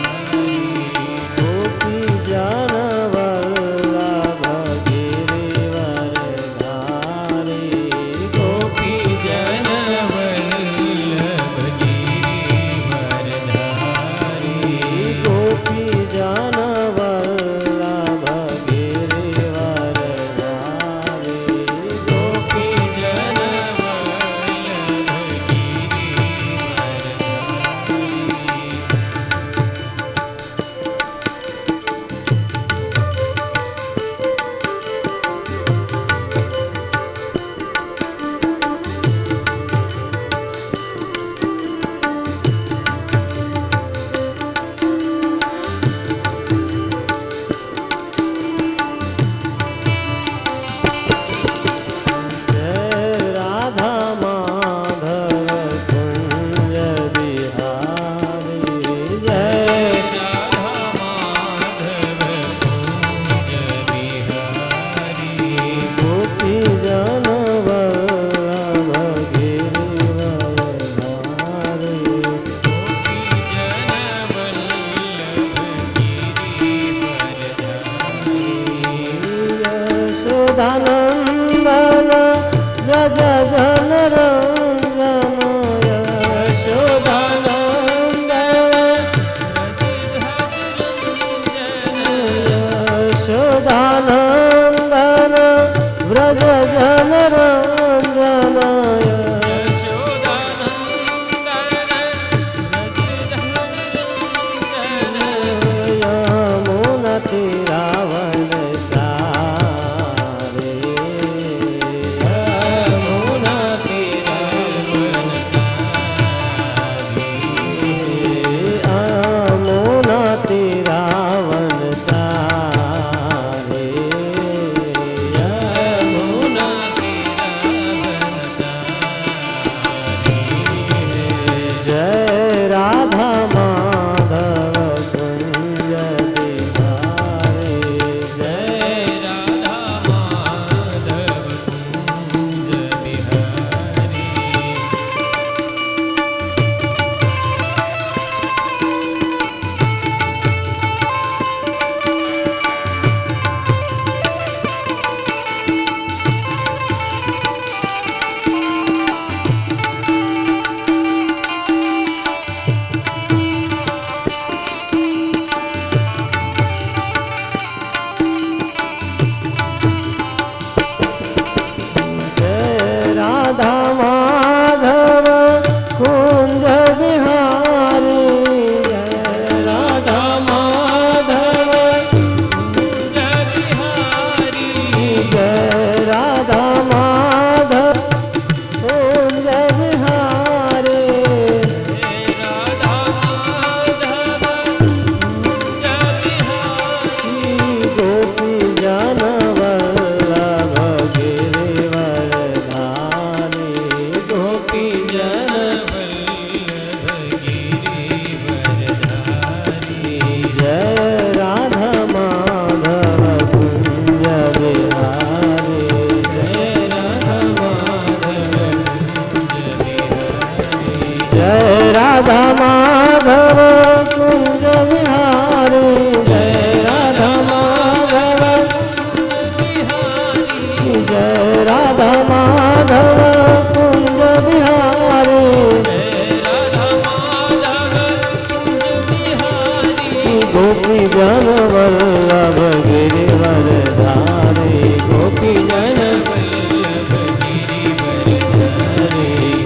जन वल्लभ गिरिवर धारी गोपी जन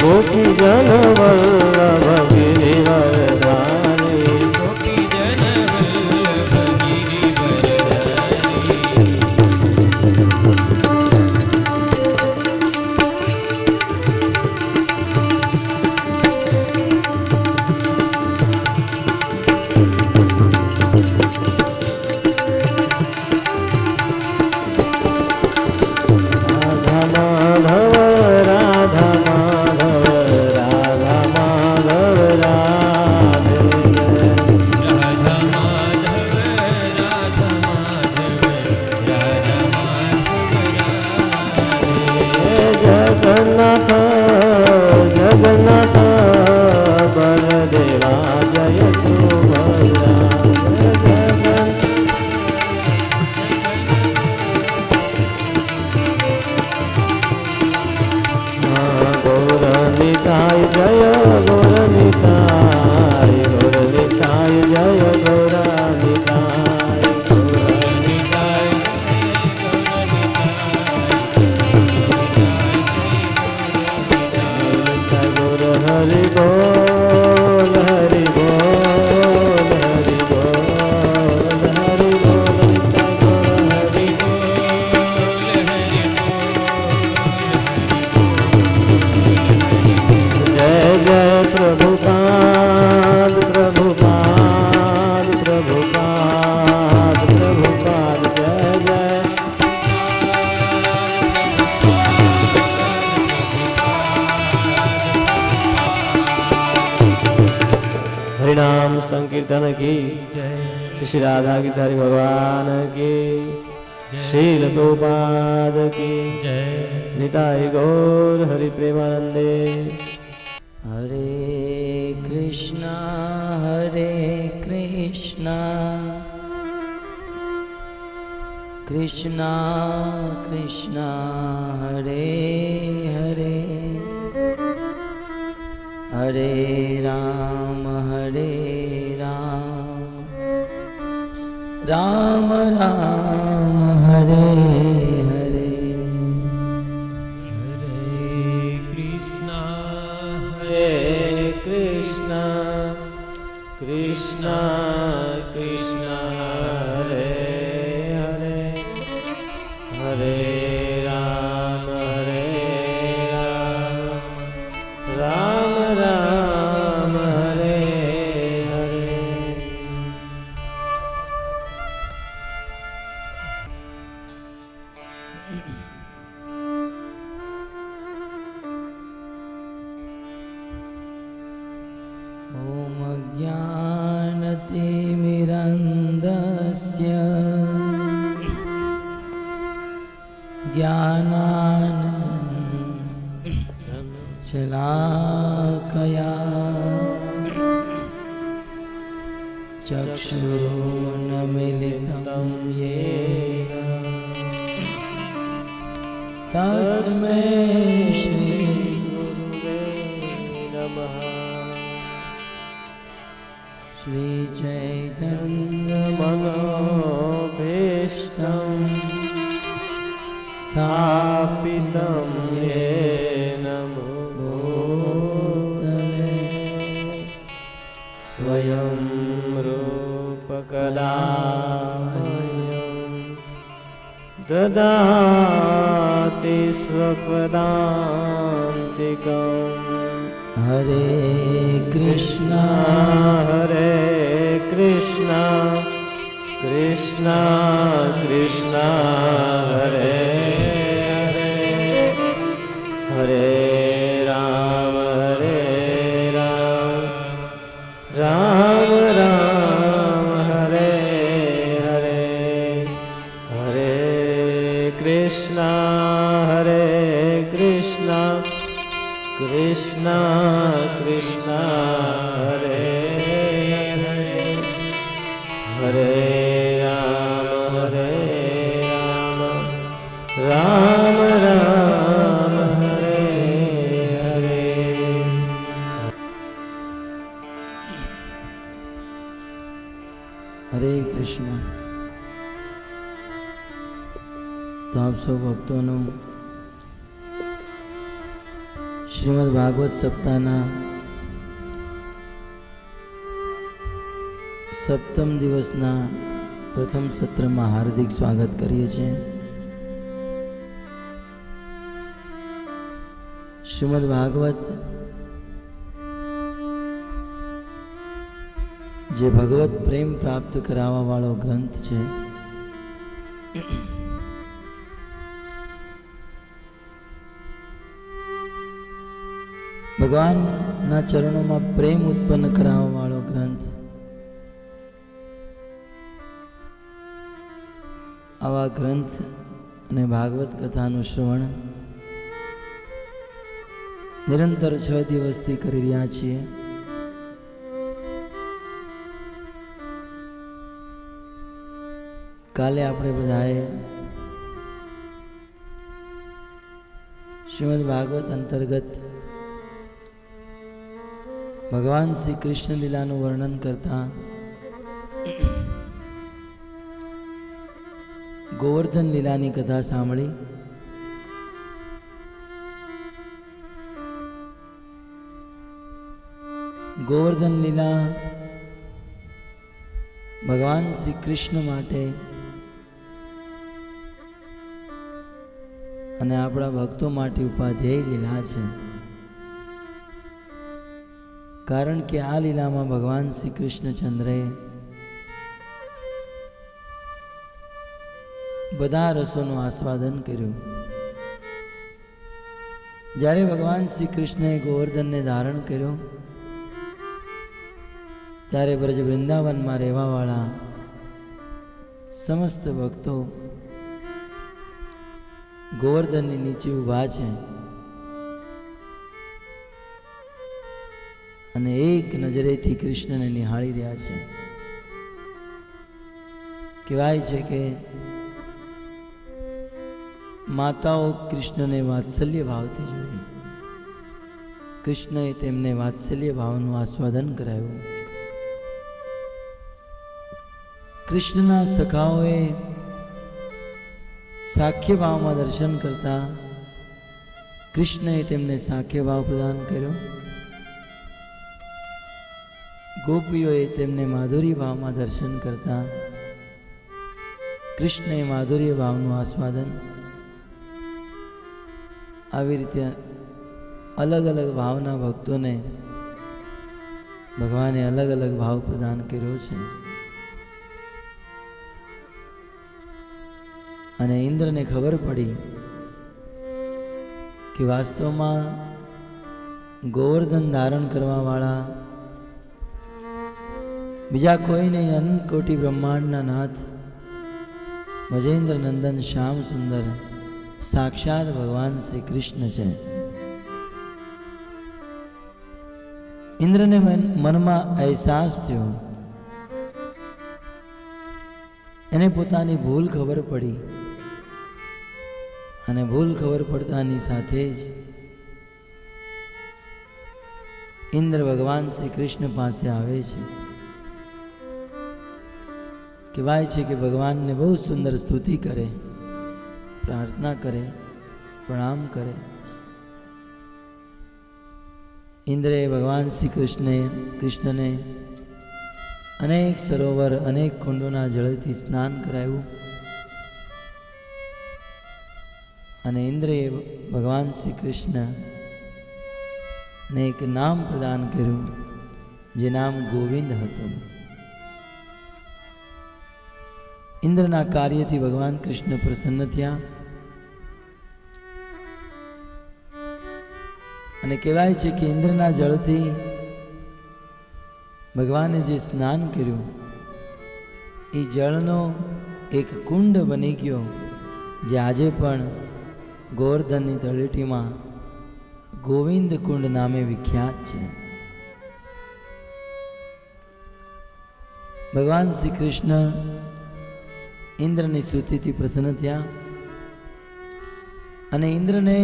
गोपी जन वल्लभ गिरिवर धारी गोपी जन वल्लभ गिरिवर संकीर्तन की जय। श्री राधा की धारी भगवान की, श्रील प्रभुपाद की जय। निताय गौर हरि प्रेमानंदे। हरे कृष्णा कृष्णा कृष्णा हरे हरे हरे राम राम राम हरे हरे कृष्णा कृष्णा कृष्णा हरे हरे हरे राम राम राम हरे हरे। ॐ अज्ञानतिमिरन्धस्य ज्ञानाञ्जनशलाकया चक्षुरुन्मीलितं येन तस्मै श्री श्री चैतन्य मनोभीष्टं स्थापितं येन भूतले स्वयं रूप कदा ददाति स्वपदान्तिकम्। हरे कृष्णा कृष्णा कृष्णा हरे हरे हरे राम राम राम हरे हरे हरे कृष्णा कृष्णा कृष्णा हरे हरे हरे राम राम राम हरे હરે કૃષ્ણ. તો આપ સૌ ભક્તોનું શ્રીમદ ભાગવત સપ્તાહના સપ્તમ દિવસના પ્રથમ સત્રમાં હાર્દિક સ્વાગત કરીએ છીએ. શ્રીમદ ભાગવત જે ભગવત પ્રેમ પ્રાપ્ત કરાવવા વાળો ગ્રંથ છે. ભગવાનના ચરણોમાં પ્રેમ ઉત્પન્ન કરાવવા વાળો ગ્રંથ. આવા ગ્રંથ અને ભાગવત કથાનું શ્રવણ નિરંતર 6 દિવસથી કરી રહ્યા છીએ. કાલે આપણે બધાએ શ્રીમદ ભાગવત અંતર્ગત ભગવાન શ્રી કૃષ્ણ લીલાનું વર્ણન કરતા ગોવર્ધન લીલાની કથા સાંભળી. ગોવર્ધન લીલા ભગવાન શ્રી કૃષ્ણ માટે અને આપણા ભક્તો માટે ઉપાધ્યેય લીલા છે. કારણ કે આ લીલામાં ભગવાન શ્રી કૃષ્ણચંદ્રએ બધા રસોનું આસ્વાદન કર્યું. જ્યારે ભગવાન શ્રી કૃષ્ણએ ગોવર્ધનને ધારણ કર્યો ત્યારે બ્રજ વૃંદાવનમાં રહેવાવાળા સમસ્ત ભક્તો ગોવર્ધનની નીચે ઊભા છે અને એક નજરેથી કૃષ્ણને નિહાળી રહ્યા છે. કહેવાય છે કે માતાઓ કૃષ્ણને વાત્સલ્ય ભાવથી જોઈ. કૃષ્ણએ તેમને વાત્સલ્ય ભાવનું આસ્વાદન કરાવ્યું. કૃષ્ણના સખાઓએ સાખ્ય ભાવમાં દર્શન કરતા કૃષ્ણએ તેમને સાખ્ય ભાવ પ્રદાન કર્યો. ગોપીઓએ તેમને માધુર્ય ભાવમાં દર્શન કરતા કૃષ્ણએ માધુર્ય ભાવનું આસ્વાદન. આવી રીતે અલગ અલગ ભાવના ભક્તોને ભગવાને અલગ અલગ ભાવ પ્રદાન કર્યો છે. અને ઇન્દ્રને ખબર પડી કે વાસ્તવમાં ગોવર્ધન ધારણ કરવા વાળા બીજા કોઈ નહીં, અનંત કોટી બ્રહ્માંડના નાથ મજેન્દ્ર નંદન શ્યામ સુંદર સાક્ષાત ભગવાન શ્રી કૃષ્ણ છે. ઇન્દ્રને મનમાં અહેસાસ થયો. એને પોતાની ભૂલ ખબર પડી અને ભૂલ ખબર પડતાની સાથે જ ઇન્દ્ર ભગવાન શ્રી કૃષ્ણ પાસે આવે છે. કહેવાય છે કે ભગવાનને બહુ સુંદર સ્તુતિ કરે, પ્રાર્થના કરે, પ્રણામ કરે. ઇન્દ્રએ ભગવાન શ્રી કૃષ્ણને અનેક સરોવર અનેક કુંડોના જળથી સ્નાન કરાવ્યું અને ઇન્દ્રએ ભગવાન શ્રી કૃષ્ણને એક નામ પ્રદાન કર્યું જે નામ ગોવિંદ હતું. ઇન્દ્રના કાર્યથી ભગવાન કૃષ્ણ પ્રસન્ન થયા અને કહેવાય છે કે ઇન્દ્રના જળથી ભગવાને જે સ્નાન કર્યું એ જળનો એક કુંડ બની ગયો જે આજે પણ ગોવર્ધનની તળેટીમાં ગોવિંદ કુંડ નામે વિખ્યાત છે. ભગવાન શ્રી કૃષ્ણ ઇન્દ્રની સ્તુતિથી પ્રસન્ન થયા અને ઇન્દ્રને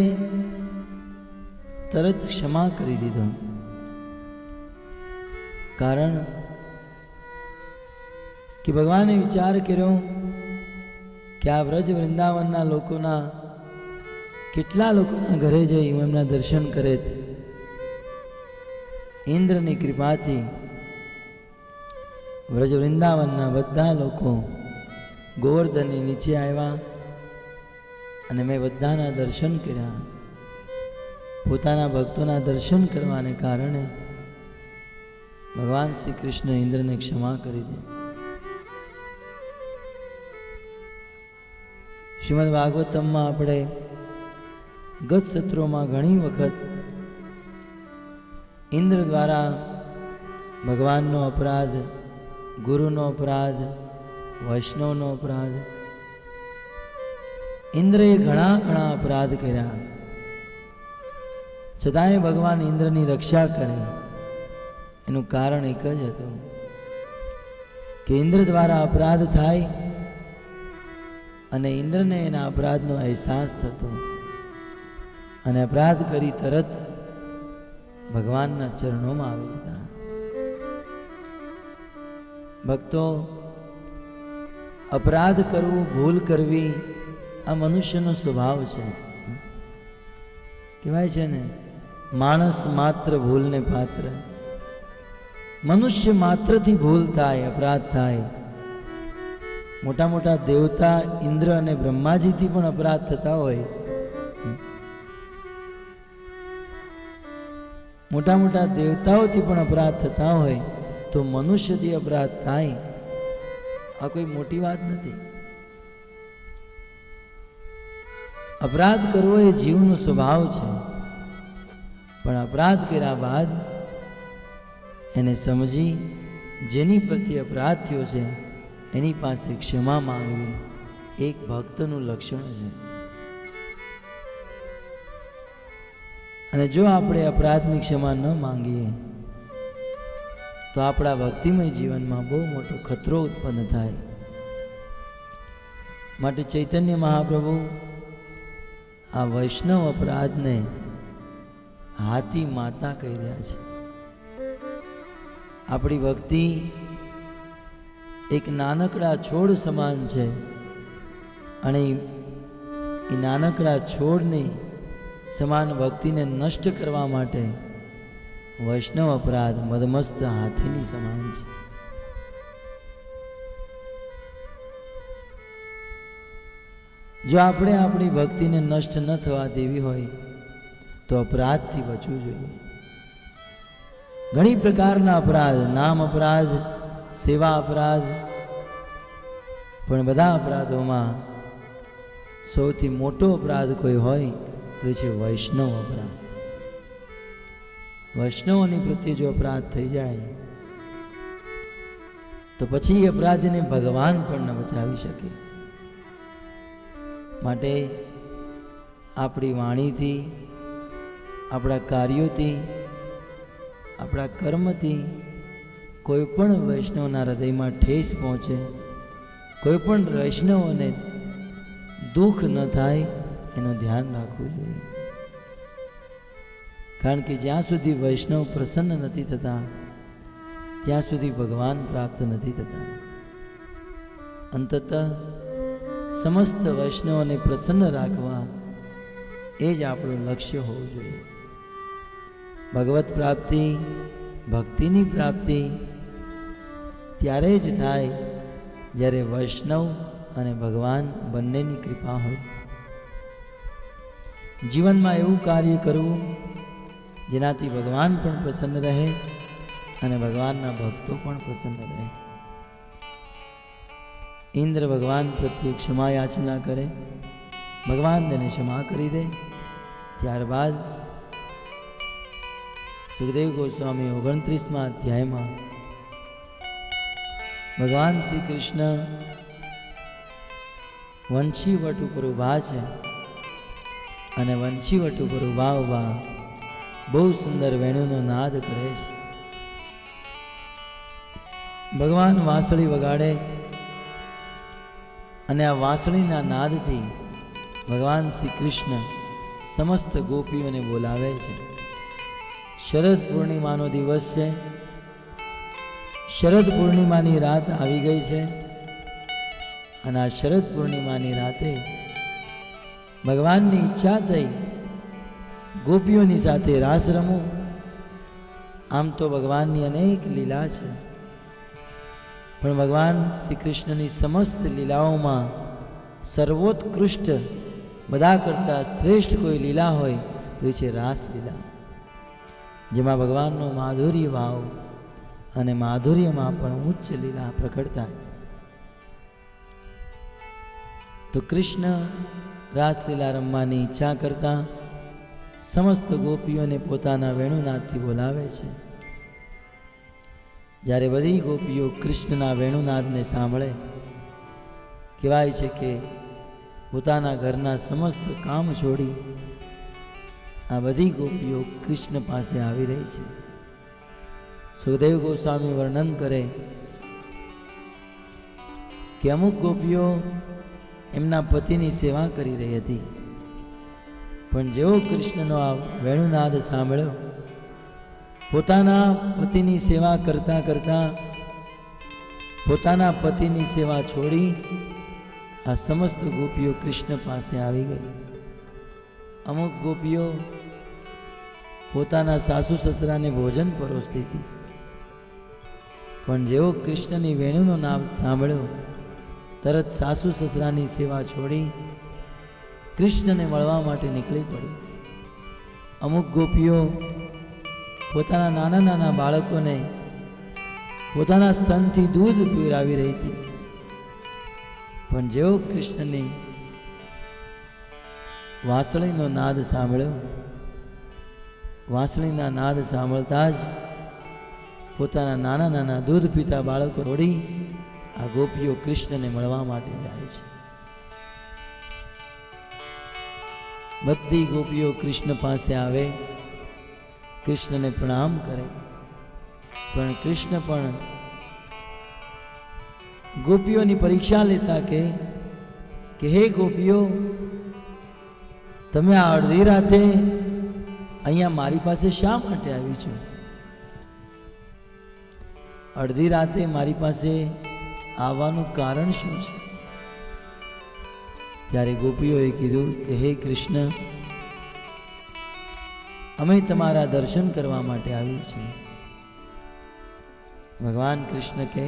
તરત ક્ષમા કરી દીધો. કારણ કે ભગવાને વિચાર કર્યો કે આ વ્રજ વૃંદાવનના લોકોના કેટલા લોકોના ઘરે જઈ હું એમના દર્શન કરે. ઇન્દ્રની કૃપાથી વ્રજ વૃંદાવનના બધા લોકો ગોવર્ધનની નીચે આવ્યા અને મેં બધાના દર્શન કર્યા. પોતાના ભક્તોના દર્શન કરવાને કારણે ભગવાન શ્રી કૃષ્ણ ઇન્દ્રને ક્ષમા કરી દે. શ્રીમદ ભાગવતમમાં આપણે ગત સત્રોમાં ઘણી વખત ઇન્દ્ર દ્વારા ભગવાનનો અપરાધ, ગુરુનો અપરાધ, વૈષ્ણવનો અપરાધ, ઇન્દ્રએ ઘણા અપરાધ કર્યા, છતાંય ભગવાન ઇન્દ્રની રક્ષા કરે. એનું કારણ એક જ હતું કે ઇન્દ્ર દ્વારા અપરાધ થાય અને ઇન્દ્રને એના અપરાધનો અહેસાસ થતો અને અપરાધ કરી તરત ભગવાનના ચરણોમાં આવી જતા. ભક્તો, અપરાધ કરવું, ભૂલ કરવી આ મનુષ્યનો સ્વભાવ છે. કહેવાય છે ને, માણસ માત્ર ભૂલને પાત્ર. મનુષ્ય માત્રથી ભૂલ થાય, અપરાધ થાય. મોટા મોટા દેવતા ઇન્દ્ર અને બ્રહ્માજીથી પણ અપરાધ થતા હોય. મોટા મોટા દેવતાઓથી પણ અપરાધ થતા હોય તો મનુષ્યથી અપરાધ થાય આ કોઈ મોટી વાત નથી. અપરાધ કરવો એ જીવનો સ્વભાવ છે, પણ અપરાધ કર્યા બાદ એને સમજી જેની પ્રત્યે અપરાધ થયો છે એની પાસે ક્ષમા માંગવી એક ભક્તનું લક્ષણ છે. અને જો આપણે અપરાધની ક્ષમા ન માંગીએ તો આપણા ભક્તિમય જીવનમાં બહુ મોટો ખતરો ઉત્પન્ન થાય. માટે ચૈતન્ય મહાપ્રભુ આ વૈષ્ણવ અપરાધને હાથી માતા કહી રહ્યા છે. આપણી ભક્તિ એક નાનકડા છોડ સમાન છે અને એ નાનકડા છોડની સમાન ભક્તિને નષ્ટ કરવા માટે વૈષ્ણવ અપરાધ મદમસ્ત હાથીની સમાન છે. જો આપણે આપણી ભક્તિને નષ્ટ ન થવા દેવી હોય તો અપરાધથી બચવું જોઈએ. ઘણી પ્રકારના અપરાધ, નામ અપરાધ, સેવા અપરાધ, પણ બધા અપરાધોમાં સૌથી મોટો અપરાધ કોઈ હોય તો એ છે વૈષ્ણવ અપરાધ. વૈષ્ણવોની પ્રત્યે જો અપરાધ થઈ જાય તો પછી એ અપરાધીને ભગવાન પણ ન બચાવી શકે. માટે આપણી વાણીથી, આપણા કાર્યોથી, આપણા કર્મથી કોઈ પણ વૈષ્ણવના હૃદયમાં ઠેસ પહોંચે, કોઈ પણ વૈષ્ણવોને દુઃખ ન થાય એનું ધ્યાન રાખવું જોઈએ. કારણ કે જ્યાં સુધી વૈષ્ણવ પ્રસન્ન નથી થતા ત્યાં સુધી ભગવાન પ્રાપ્ત નથી થતા. અંતતઃ સમસ્ત વૈષ્ણવોને પ્રસન્ન રાખવા એ જ આપણું લક્ષ્ય હોવું જોઈએ. ભગવત પ્રાપ્તિ, ભક્તિની પ્રાપ્તિ ત્યારે જ થાય જ્યારે વૈષ્ણવ અને ભગવાન બંનેની કૃપા હોય. જીવનમાં એવું કાર્ય કરવું જેનાથી ભગવાન પણ પ્રસન્ન રહે અને ભગવાનના ભક્તો પણ પ્રસન્ન રહે. ઇન્દ્ર ભગવાન પ્રત્યે ક્ષમા યાચના કરે, ભગવાન તેને ક્ષમા કરી દે. ત્યારબાદ સુખદેવ ગોસ્વામી 29મા અધ્યાયમાં ભગવાન શ્રી કૃષ્ણ વંશી વટ ઉપર ઊભા છે અને વંશી વટ ઉપર ઊભા બહુ સુંદર વેણુનો નાદ કરે છે. ભગવાન વાંસળી વગાડે અને આ વાંસળીના નાદથી ભગવાન શ્રી કૃષ્ણ સમસ્ત ગોપીઓને બોલાવે છે. શરદ પૂર્ણિમાનો દિવસ છે. શરદ પૂર્ણિમાની રાત આવી ગઈ છે અને આ શરદ પૂર્ણિમાની રાતે ભગવાનની ઈચ્છા થઈ ગોપીઓની સાથે રાસ રમું. આમ તો ભગવાનની અનેક લીલા છે, પણ ભગવાન શ્રી કૃષ્ણની સમસ્ત લીલાઓમાં સર્વોત્કૃષ્ટ, બધા કરતાં શ્રેષ્ઠ કોઈ લીલા હોય તો એ છે રાસલીલા, જેમાં ભગવાનનો માધુર્ય ભાવ અને માધુર્યમાં પણ ઉચ્ચ લીલા પ્રકટ થાય. તો કૃષ્ણ રાસલીલા રમવાની ઈચ્છા કરતા સમસ્ત ગોપીઓને પોતાના વેણુનાદથી બોલાવે છે. જ્યારે બધી ગોપીઓ કૃષ્ણના વેણુનાદને સાંભળે, કહેવાય છે કે પોતાના ઘરના સમસ્ત કામ છોડી આ બધી ગોપીઓ કૃષ્ણ પાસે આવી રહી છે. સુખદેવ ગોસ્વામી વર્ણન કરે કે અમુક ગોપીઓ એમના પતિની સેવા કરી રહી હતી, પણ જેવો કૃષ્ણનો આ વેણુનાદ સાંભળ્યો, પોતાના પતિની સેવા કરતા કરતા પોતાના પતિની સેવા છોડી આ સમસ્ત ગોપીઓ કૃષ્ણ પાસે આવી ગઈ. અમુક ગોપીઓ પોતાના સાસુ સસરાને ભોજન પરોસતી હતી, પણ જેવો કૃષ્ણની વેણુનો નામ સાંભળ્યો, તરત સાસુ સસરાની સેવા છોડી કૃષ્ણને મળવા માટે નીકળી પડી. અમુક ગોપીઓ પોતાના નાના નાના બાળકોને પોતાના સ્તનથી દૂધ પીવડાવી રહી હતી, પણ જેવો કૃષ્ણની વાંસળીનો નાદ સાંભળ્યો, વાંસળીના નાદ સાંભળતા જ પોતાના નાના નાના દૂધ પીતા બાળકો છોડી આ ગોપીઓ કૃષ્ણને મળવા માટે જાય છે. બધી ગોપીઓ કૃષ્ણ પાસે આવે, કૃષ્ણને પ્રણામ કરે, પણ કૃષ્ણ પણ ગોપીઓની પરીક્ષા લેતા કે હે ગોપીઓ, તમે આ અડધી રાતે અહીંયા મારી પાસે શા માટે આવી છો? અડધી રાતે મારી પાસે આવવાનું કારણ શું છે? ત્યારે ગોપીઓએ કીધું કે હે કૃષ્ણ, અમે તમારા દર્શન કરવા માટે આવ્યા છીએ. ભગવાન કૃષ્ણ કહે,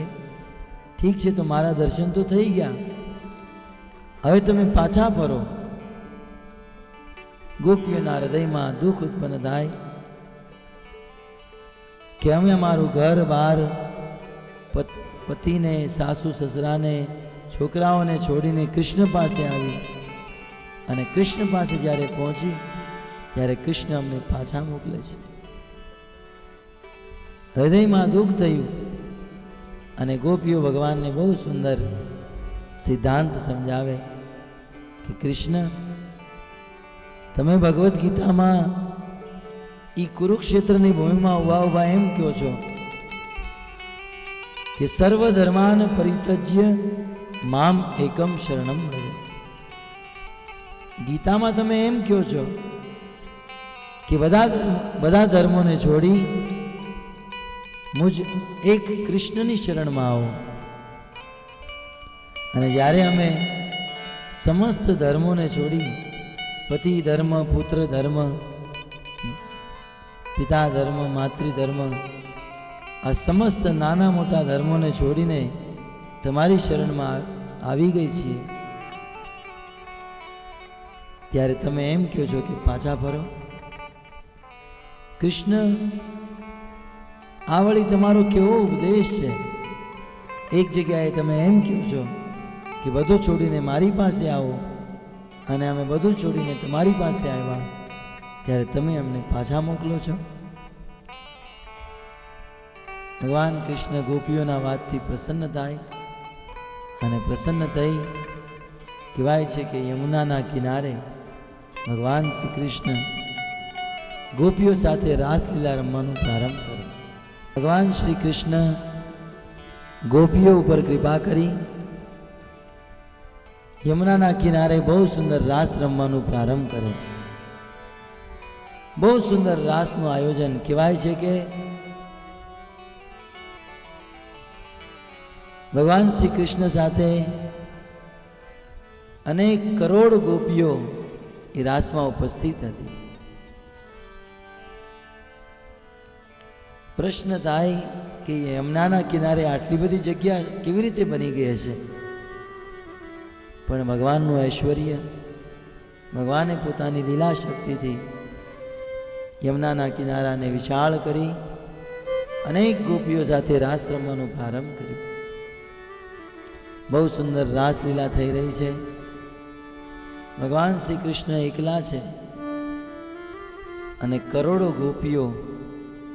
ઠીક છે, તો મારા દર્શન તો થઈ ગયા, હવે તમે પાછા ફરો. ગોપીઓના હૃદયમાં દુઃખ ઉત્પન્ન થાય કે અમે અમારું ઘર બાર, પતિને, સાસુ સસરાને, છોકરાઓને છોડીને કૃષ્ણ પાસે આવી, અને કૃષ્ણ પાસે જ્યારે પહોંચી ત્યારે કૃષ્ણ અમને પાછા મોકલે છે. હૃદયમાં દુઃખ થયું, અને ગોપીઓ ભગવાનને બહુ સુંદર સિદ્ધાંત સમજાવે કે કૃષ્ણ, તમે ભગવદ્ ગીતામાં એ કુરુક્ષેત્રની ભૂમિમાં ઉભા એમ કહો છો કે સર્વ ધર્માન પરિત્યજ્ય મામ એકમ શરણમ ભજ. ગીતામાં તમે એમ કહો છો કે બધા ધર્મોને છોડી મુજ એક કૃષ્ણની શરણમાં આવો. અને જ્યારે અમે સમસ્ત ધર્મોને છોડી, પતિ ધર્મ, પુત્ર ધર્મ, પિતા ધર્મ, માતૃધર્મ, આ સમસ્ત નાના મોટા ધર્મોને છોડીને તમારી શરણમાં આવી ગઈ છીએ, ત્યારે તમે એમ કહો છો કે પાછા ફરો. કૃષ્ણ, આ વળી તમારો કેવો ઉપદેશ છે? એક જગ્યાએ તમે એમ કહો છો કે બધું છોડીને મારી પાસે આવો, અને અમે બધું છોડીને તમારી પાસે આવ્યા, ત્યારે તમે અમને પાછા મોકલો છો. ભગવાન કૃષ્ણ ગોપીઓના વાતથી પ્રસન્ન થાય, અને પ્રસન્ન થઈ કહેવાય છે કે યમુનાના કિનારે ભગવાન શ્રી કૃષ્ણ ગોપીઓ સાથે રાસલીલા રમવાનું પ્રારંભ કર્યો. ભગવાન શ્રી કૃષ્ણ ગોપીઓ ઉપર કૃપા કરી યમુનાના કિનારે બહુ સુંદર રાસ રમવાનું પ્રારંભ કરે. બહુ સુંદર રાસનું આયોજન. કહેવાય છે કે ભગવાન શ્રી કૃષ્ણ સાથે અનેક કરોડ ગોપીઓ એ રાસમાં ઉપસ્થિત હતી. પ્રશ્ન થાય કે યમુનાના કિનારે આટલી બધી જગ્યા કેવી રીતે બની ગઈ હશે? પણ ભગવાનનું ઐશ્વર્ય, ભગવાને પોતાની લીલા શક્તિથી યમુનાના કિનારાને વિશાળ કરી અનેક ગોપીઓ સાથે રાસ રમવાનો પ્રારંભ કર્યો. બહુ સુંદર રાસલીલા થઈ રહી છે. ભગવાન શ્રી કૃષ્ણ એકલા છે અને કરોડો ગોપીઓ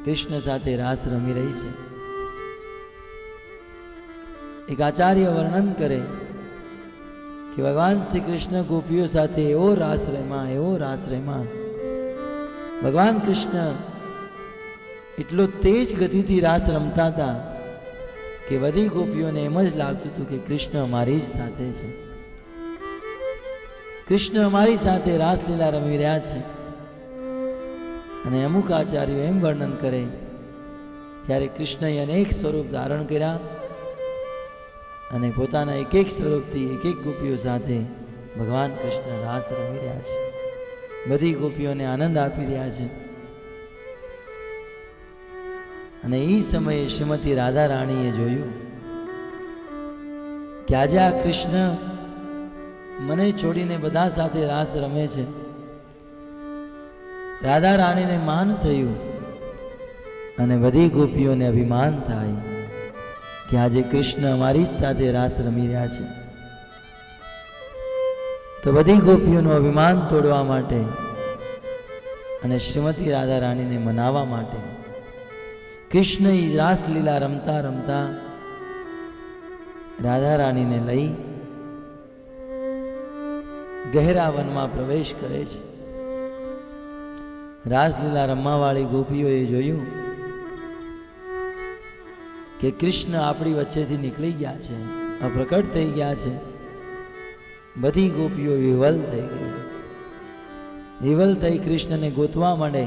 કૃષ્ણ સાથે રાસ રમી રહી છે. એક આચાર્ય વર્ણન કરે કે ભગવાન શ્રી કૃષ્ણ ગોપીઓ સાથે એવો રાસ રમ્યા, ભગવાન કૃષ્ણ એટલો તેજ ગતિથી રાસ રમતા હતા કે બધી ગોપીઓને એમ જ લાગતું હતું કે કૃષ્ણ અમારી જ સાથે છે, કૃષ્ણ અમારી સાથે રાસલીલા રમી રહ્યા છે. અને અમુક આચાર્યો એમ વર્ણન કરે, ત્યારે કૃષ્ણએ અનેક સ્વરૂપ ધારણ કર્યા અને પોતાના એક એક સ્વરૂપથી એક એક ગોપીઓ સાથે ભગવાન કૃષ્ણ રાસ રમી રહ્યા છે, બધી ગોપીઓને આનંદ આપી રહ્યા છે. અને એ સમયે શ્રીમતી રાધા રાણીએ જોયું કે આજે આ કૃષ્ણ મને છોડીને બધા સાથે રાસ રમે છે. રાધા રાણીને માન થયું અને બધી ગોપીઓને અભિમાન થાય કે આજે કૃષ્ણ અમારી જ સાથે રાસ રમી રહ્યા છે. તો બધી ગોપીઓનું અભિમાન તોડવા માટે અને શ્રીમતી રાધા રાણીને મનાવવા માટે કૃષ્ણ રાસલીલા રમતા રમતા રાધા રાણીને લઈ ગહેરા વનમાં પ્રવેશ કરે છે. રાસલીલા રમવાવાળી ગોપીઓએ જોયું કે કૃષ્ણ આપણી વચ્ચેથી નીકળી ગયા છે, પ્રકટ થઈ ગયા છે. બધી ગોપીઓ વિહવલ થઈ ગઈ, વિહવલ થઈ કૃષ્ણને ગોતવા માંડે.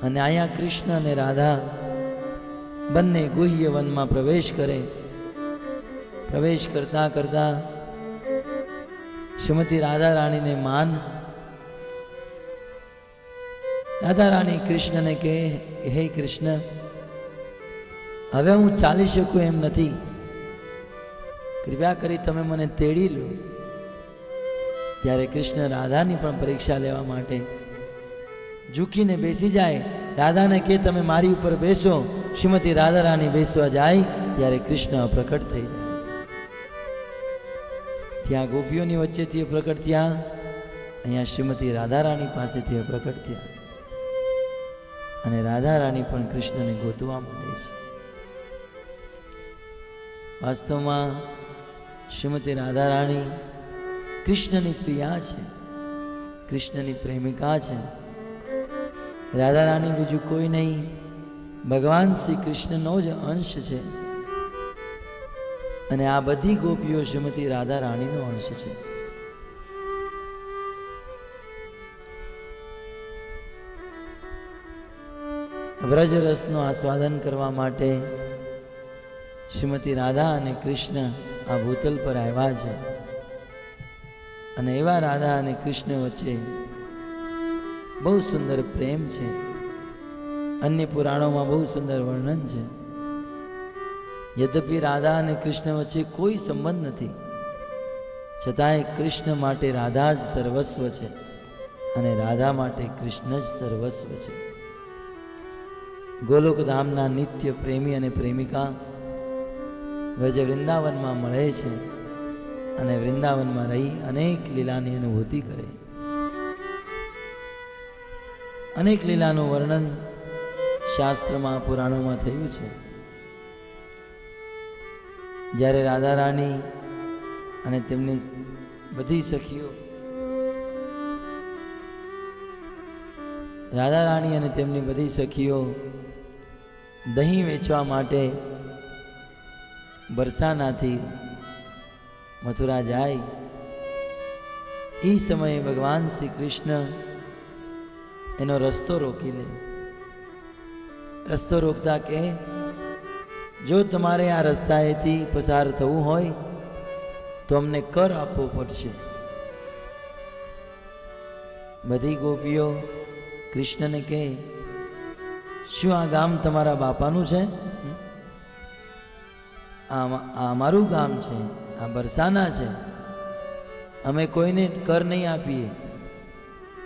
અને અહીંયા કૃષ્ણ અને રાધા બંને ગુહ્ય વનમાં પ્રવેશ કરે. પ્રવેશ કરતા કરતા શ્રીમતી રાધા રાણીને માન, રાધા રાણી કૃષ્ણને કહે, હે કૃષ્ણ, હવે હું ચાલી શકું એમ નથી, કૃપા કરી તમે મને તેડી લો. ત્યારે કૃષ્ણ રાધાની પણ પરીક્ષા લેવા માટે ઝૂકીને બેસી જાય. રાધાને કે તમે મારી ઉપર બેસો. શ્રીમતી રાધા રાણી બેસવા જાય ત્યારે કૃષ્ણ પ્રકટ થઈ જાય. ત્યાં ગોપીઓની વચ્ચેથી પ્રકટ થયા, અહીંયા શ્રીમતી રાધા રાણી પાસેથી પ્રકટ થયા. અને રાધા રાણી પણ કૃષ્ણને ગોતવા માંડે છે. વાસ્તવમાં શ્રીમતી રાધા રાણી કૃષ્ણની પ્રિયા છે, કૃષ્ણની પ્રેમિકા છે. રાધા રાણી બીજું કોઈ નહીં, ભગવાન શ્રી કૃષ્ણનો જ અંશ છે. અને આ બધી ગોપીઓ શ્રીમતી રાધા રાણીનો અંશ છે. વ્રજ રસનું આસ્વાદન કરવા માટે શ્રીમતી રાધા અને કૃષ્ણ આ ભૂતલ પર આવ્યા છે. અને એવા રાધા અને કૃષ્ણ વચ્ચે બહુ સુંદર પ્રેમ છે. અન્ય પુરાણોમાં બહુ સુંદર વર્ણન છે. યદ્યપિ રાધા અને કૃષ્ણ વચ્ચે કોઈ સંબંધ નથી, છતાંય કૃષ્ણ માટે રાધા જ સર્વસ્વ છે અને રાધા માટે કૃષ્ણ જ સર્વસ્વ છે. ગોલોકધામના નિત્ય પ્રેમી અને પ્રેમિકા વ્રજ વૃંદાવનમાં મળે છે અને વૃંદાવનમાં રહી અનેક લીલાની અનુભૂતિ કરે. અનેક લીલાનું વર્ણન શાસ્ત્રમાં પુરાણોમાં થયું છે. જ્યારે રાધા રાણી અને તેમની બધી સખીઓ, રાધા રાણી અને તેમની બધી સખીઓ દહીં વેચવા માટે બરસાનાથી મથુરા જાય, એ સમયે ભગવાન શ્રી કૃષ્ણ એનો રસ્તો રોકી લે. રસ્તો રોકતા કે જો તમારે આ રસ્તાએથી પસાર થવું હોય તો અમને કર આપવો પડશે. બધી ગોપીઓ કૃષ્ણને કહે, શું આ ગામ તમારા બાપાનું છે? આ અમારું ગામ છે, આ બરસાના છે, અમે કોઈને કર નહીં આપીએ.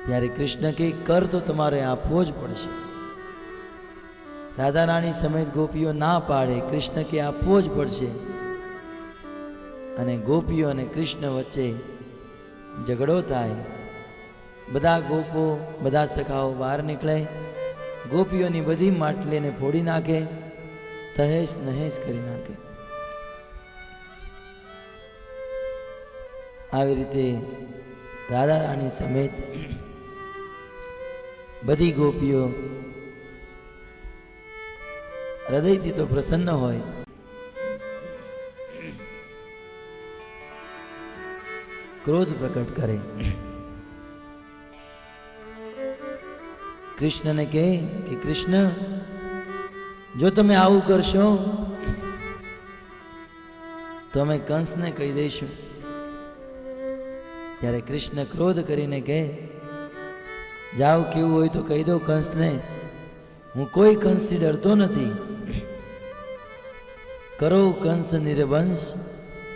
ત્યારે કૃષ્ણ કહે, કર તો તમારે આપવો જ પડશે. રાધા રાણી સમેત ગોપીઓ ના પાડે, કૃષ્ણ કે આપવો જ પડશે. અને ગોપીઓ અને કૃષ્ણ વચ્ચે ઝઘડો થાય. બધા ગોપો, બધા સખાઓ બહાર નીકળે, ગોપીઓની બધી માટલીને ફોડી નાખે, તહેશ નહેશ કરી નાખે. આવી રીતે રાધા રાણી સમેત બધી ગોપીઓ હૃદયથી તો પ્રસન્ન હોય, ક્રોધ પ્રકટ કરે. કૃષ્ણને કહે કે કૃષ્ણ, જો તમે આવું કરશો તો અમે કંસને કહી દઈશું. ત્યારે કૃષ્ણ ક્રોધ કરીને કહે, જાઓ, કેવું હોય તો કહી દો કંસને, હું કોઈ કંસથી ડરતો નથી. કરો કંસ નિર્વંશ,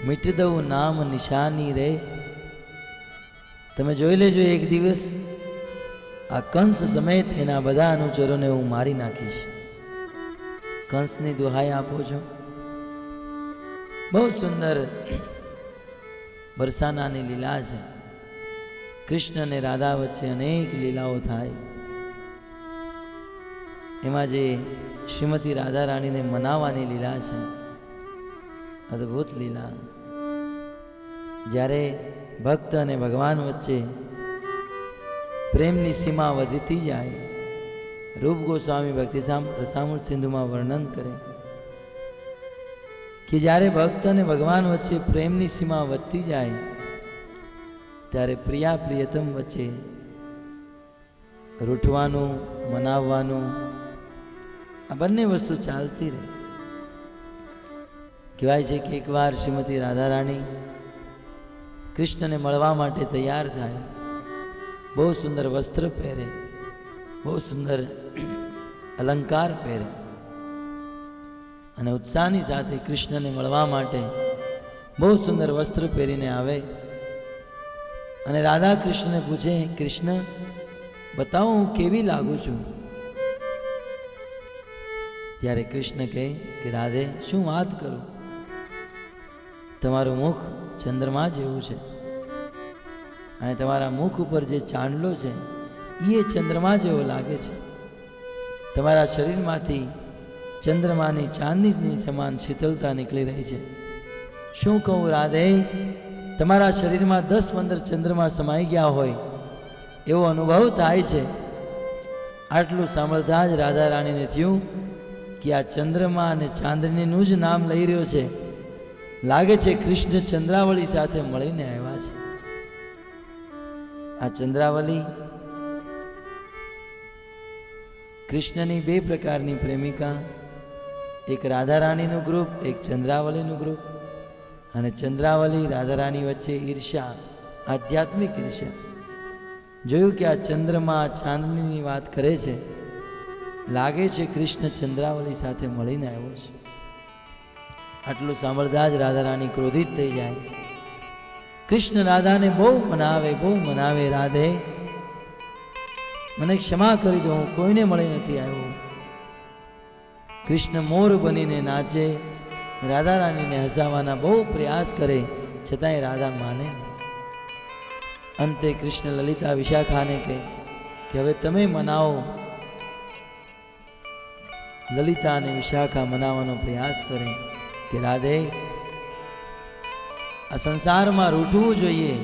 મિટ દઉં નામ નિશાની રે. તમે જોઈ લેજો, એક દિવસ આ કંસ સમેત એના બધા અનુચરોને હું મારી નાખીશ. કંસની દુહાઈ આપો છો. બહુ સુંદર બરસાનાની લીલા છે. કૃષ્ણ અને રાધા વચ્ચે અનેક લીલાઓ થાય. એમાં જે શ્રીમતી રાધા રાણીને મનાવવાની લીલા છે, અદ્ભુત લીલા. જ્યારે ભક્ત અને ભગવાન વચ્ચે પ્રેમની સીમા વધતી જાય, રૂપ ગોસ્વામી ભક્તિ રસામૃત સિંધુમાં વર્ણન કરે કે જ્યારે ભક્ત અને ભગવાન વચ્ચે પ્રેમની સીમા વધતી જાય ત્યારે પ્રિયા પ્રિયતમ વચ્ચે રૂઠવાનું, મનાવવાનું, આ બંને વસ્તુ ચાલતી રહે. કહેવાય છે કે એકવાર શ્રીમતી રાધા રાણી કૃષ્ણને મળવા માટે તૈયાર થાય, બહુ સુંદર વસ્ત્ર પહેરે, બહુ સુંદર અલંકાર પહેરે અને ઉત્સાહની સાથે કૃષ્ણને મળવા માટે બહુ સુંદર વસ્ત્ર પહેરીને આવે. અને રાધા કૃષ્ણને પૂછે, કૃષ્ણ બતાવો હું કેવી લાગુ છું? ત્યારે કૃષ્ણ કહે કે રાધે, શું વાત કરું, તમારું મુખ ચંદ્રમા જેવું છે અને તમારા મુખ ઉપર જે ચાંદલો છે એ ચંદ્રમા જેવો લાગે છે. તમારા શરીરમાંથી ચંદ્રમાની ચાંદની સમાન શીતળતા નીકળી રહી છે. શું કહું રાધે, તમારા શરીરમાં 10-15 ચંદ્રમા સમાઈ ગયા હોય એવો અનુભવ થાય છે. આટલું સાંભળતા જ રાધા રાણીને થયું કે આ ચંદ્રમા અને ચાંદનીનું જ નામ લઈ રહ્યો છે. લાગે છે કૃષ્ણ ચંદ્રાવલી સાથે મળીને આવ્યા છે. આ ચંદ્રાવલી કૃષ્ણની બે પ્રકારની પ્રેમિકા, એક રાધા રાણીનું ગ્રુપ, એક ચંદ્રાવલીનું ગ્રુપ. અને ચંદ્રાવલી રાધા રાણી વચ્ચે ઈર્ષ્યા, આધ્યાત્મિક ઈર્ષ્યા. જોયું કે આ ચંદ્રમા ચાંદનીની વાત કરે છે, લાગે છે કૃષ્ણ ચંદ્રાવલી સાથે મળીને આવ્યો છે. આટલું સાંભળતા જ રાધા રાણી ક્રોધિત થઈ જાય. કૃષ્ણ રાધાને બહુ મનાવે, રાધે મને ક્ષમા કરી દો, હું કોઈને મળી નથી આવ્યો. કૃષ્ણ મોર બનીને નાચે, રાધા રાણીને હસાવવાના બહુ પ્રયાસ કરે, છતાંય રાધા માને. અંતે કૃષ્ણ લલિતા વિશાખાને કહે કે હવે તમે મનાવો. લલિતા અને વિશાખા મનાવવાનો પ્રયાસ કરે કે રાધે, આ સંસારમાં રૂઠવું જોઈએ.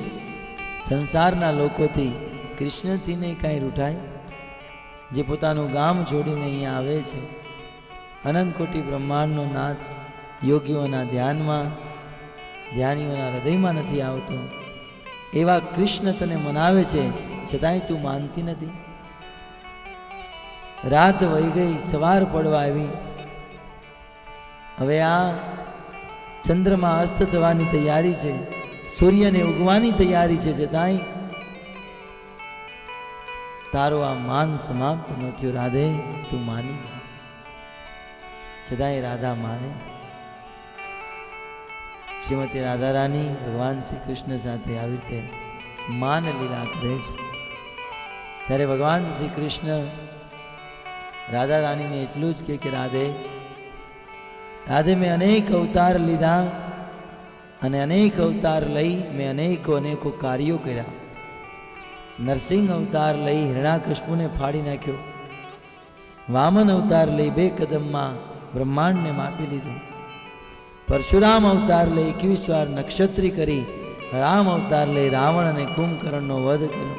સંસારના લોકોથી કૃષ્ણથી નહીં કાંઈ રૂઠાય. જે પોતાનું ગામ છોડીને અહીંયા આવે છે, અનંત કોટી બ્રહ્માંડનો નાથ યોગીઓના ધ્યાનમાં, ધ્યાનીઓના હૃદયમાં નથી આવતો, એવા કૃષ્ણ તને મનાવે છે, છતાંય તું માનતી નથી. રાત વહી ગઈ, સવાર પડવા આવી હવે આ ચંદ્રમાં અસ્ત થવાની તૈયારી છે, સૂર્યને ઉગવાની તૈયારી છે, છતાંય તારો આ માન સમાપ્ત ન થયો. રાધે તું માની, છતાંય રાધા માને. શ્રીમતી રાધા રાણી ભગવાન શ્રી કૃષ્ણ સાથે આવી રીતે માન લીલા કરે છે. ત્યારે ભગવાન શ્રી કૃષ્ણ રાધા રાણીને એટલું જ કે રાધે રાધે મેં અનેક અવતાર લીધા અને અનેક અવતાર લઈ મેં અનેકો કાર્યો કર્યા. નરસિંહ અવતાર લઈ હિરણાકશ્યપુને ફાડી નાખ્યો, વામન અવતાર લઈ 2 કદમમાં બ્રહ્માંડને માપી લીધું, પરશુરામ અવતાર લઈ 21 વાર નક્ષત્રી કરી, રામ અવતાર લઈ રાવણ અને કુંભકર્ણનો વધ કર્યો.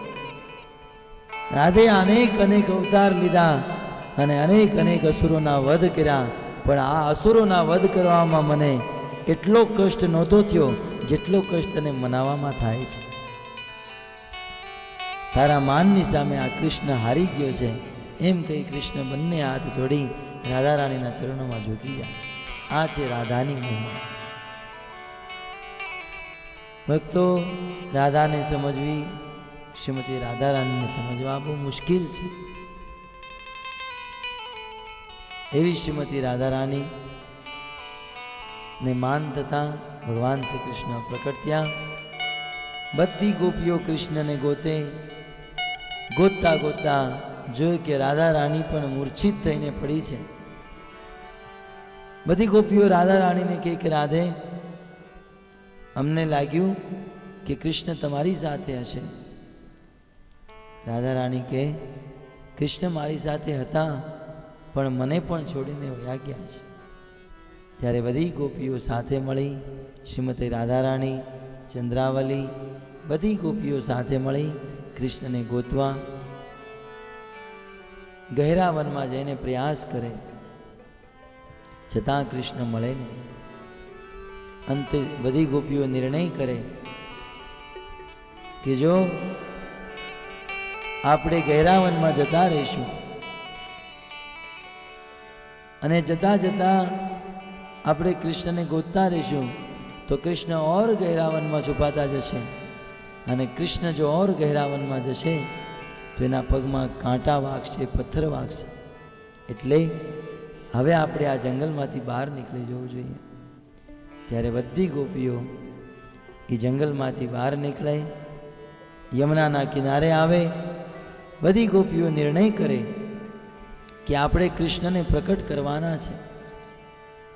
રાધે અનેક અવતાર લીધા અને અનેક અસુરોના વધ કર્યા, પણ આ અસુરોના વધ કરવામાં મને એટલો કષ્ટ નહોતો થયો જેટલો કષ્ટ તને મનાવવામાં થાય છે. તારા માનની સામે આ કૃષ્ણ હારી ગયો છે. એમ કહી કૃષ્ણ બંને હાથ જોડી રાધા રાણીના ચરણોમાં ઝૂકી જાય. આ છે રાધાની મહિમા. ભક્તો, રાધાને સમજવી, શ્રીમતી રાધા રાણીને સમજવા બહુ મુશ્કેલ છે. એવી શ્રીમતી રાધા રાણી ને માન થતા ભગવાન શ્રી કૃષ્ણ પ્રકટ થયા. બધી ગોપીઓ કૃષ્ણને ગોતતા જોઈ કે રાધા રાણી પણ મૂર્છિત થઈને પડી છે. બધી ગોપીઓ રાધા રાણીને કહે કે રાધે, અમને લાગ્યું કે કૃષ્ણ તમારી સાથે હશે. રાધા રાણી કહે કૃષ્ણ મારી સાથે હતા, પણ મને પણ છોડીને વયા ગયા છે. ત્યારે બધી ગોપીઓ સાથે મળી શ્રીમતી રાધા રાણી, ચંદ્રાવલી બધી ગોપીઓ સાથે મળી કૃષ્ણને ગોતવા ગહેરા વનમાં જઈને પ્રયાસ કરે, છતાં કૃષ્ણ મળે નહીં. અંતે બધી ગોપીઓ નિર્ણય કરે કે જો આપણે ગહેરા વનમાં જતા રહીશું અને જતા આપણે કૃષ્ણને ગોતતા રહીશું તો કૃષ્ણ ઓર ગહેરા વનમાં છુપાતા જશે, અને કૃષ્ણ જો ઓર ગહેરા વનમાં જશે તો એના પગમાં કાંટા વાગશે, પથ્થર વાગશે. એટલે હવે આપણે આ જંગલમાંથી બહાર નીકળી જવું જોઈએ. ત્યારે બધી ગોપીઓ એ જંગલમાંથી બહાર નીકળે, યમુનાના કિનારે આવે. બધી ગોપીઓ નિર્ણય કરે કે આપણે કૃષ્ણને પ્રકટ કરવાના છે,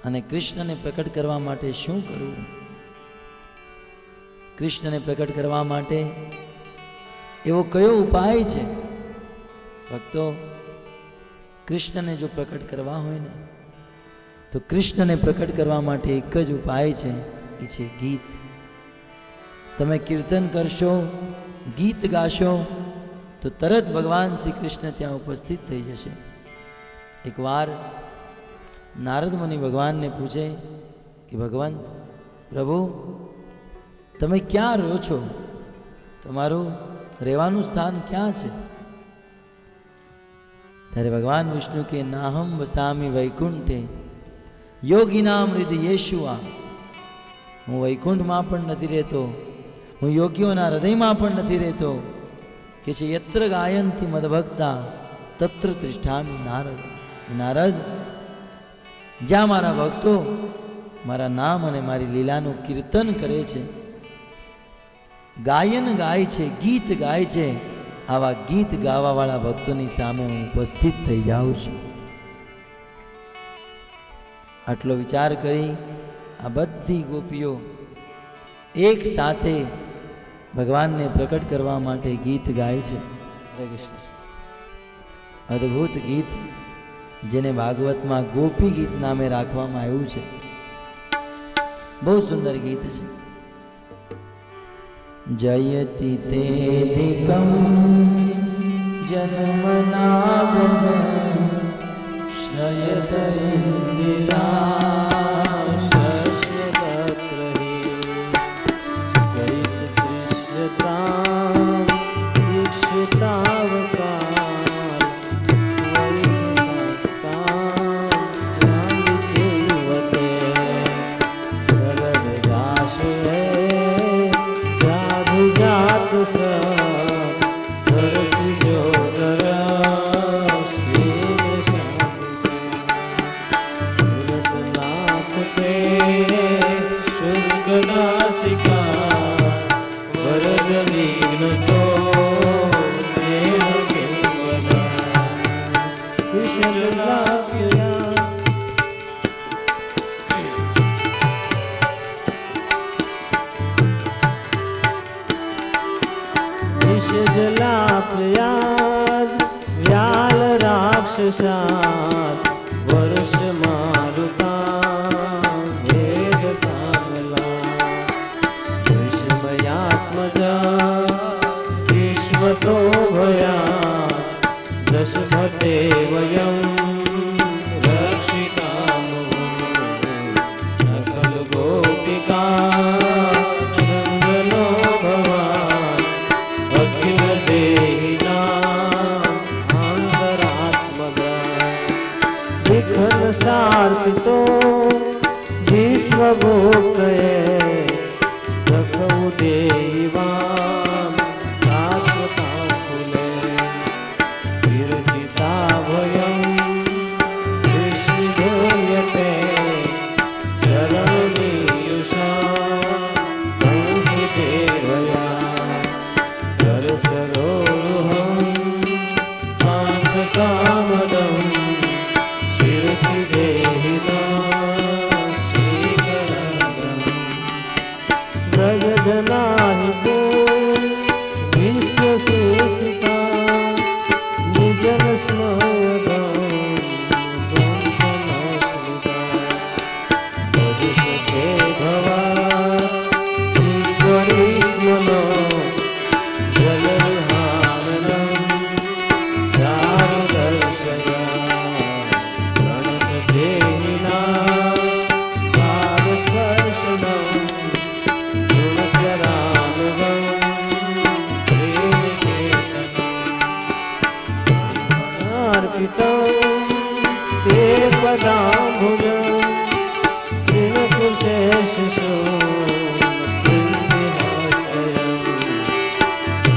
અને કૃષ્ણને પ્રકટ કરવા માટે શું કરવું? કૃષ્ણને પ્રકટ કરવા માટે એવો કયો ઉપાય છે? ભક્તો, કૃષ્ણને જો પ્રકટ કરવા હોય ને તો કૃષ્ણને પ્રકટ કરવા માટે એક જ ઉપાય છે, એ છે ગીત. તમે કીર્તન કરશો, ગીત ગાશો તો તરત ભગવાન શ્રી કૃષ્ણ ત્યાં ઉપસ્થિત થઈ જશે. એકવાર નારદ મુનિ ભગવાનને પૂછે કે ભગવંત, પ્રભુ તમે ક્યાં રહો છો? તમારું રહેવાનું સ્થાન ક્યાં છે? ત્યારે ભગવાન વિષ્ણુ કે નાહમ વસામી વૈકુંઠે યોગીનામ હૃદય યેશુઆ. હું વૈકુંઠમાં પણ નથી રહેતો, હું યોગીઓના હૃદયમાં પણ નથી રહેતો. કે છે યત્ર ગાયંતી મદભક્તા તત્ર તિષ્ઠામિ નારદ. નારદ, જ્યાં મારા ભક્તો મારા નામ અને મારી લીલાનું કીર્તન કરે છે, ગાયન ગાય છે, ગીત ગાય છે, આવા ગીત ગાવાવાળા ભક્તોની સામે હું ઉપસ્થિત થઈ જાઉં છું. આટલો વિચાર કરી આ બધી ગોપીઓ એક સાથે ભગવાનને પ્રકટ કરવા માટે ગીત ગાય છે. અદ્ભુત ગીત, જેને ભાગવતમાં ગોપી ગીત નામે રાખવામાં આવ્યું છે. બહુ સુંદર ગીત છે. જયતિ તેધિકમ જન્મના વ્રજ શ્રયત ઇન્દિરા શશ્વતત્રહી ગૈત દૃશ્યતામ દીક્ષિતાવકાર વૈકુંઠસ્થામ રામચેવતે तो विश्वभोक्तये सखौ देवान् सात्वतां कुले विरचिता भयं विष्णुधूयते चरणीयुषा संस्कृतेर्वया दर्शरोरुहं कामदं शिरसि देहितं श्रीकरं व्रजजनाहितो विश्वसूसिता निजनस्मयदं ध्वंसनस्मिता भजसते भवा ईश्वरीस्मनो जलविहाननं चारुदर्शया प्रणतदेहिना पादस्पर्शनं गुणचरानुगं प्रेमकेतनम् ते पदाम्बुजं तृणकृते शिशो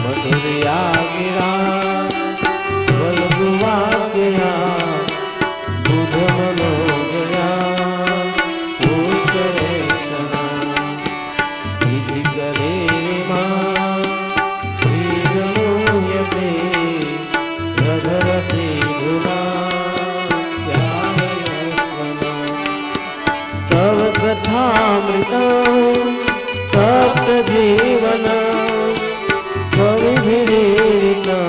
मधुरया गिरा बलगुवाक्या बुधमनोदया पुष्करेक्षणा विधिकरेमा श्रीरमूयते रघरसीधुना ध्यायस्वना तव कथामृतं तप्तजीवनं कविभिरीडितं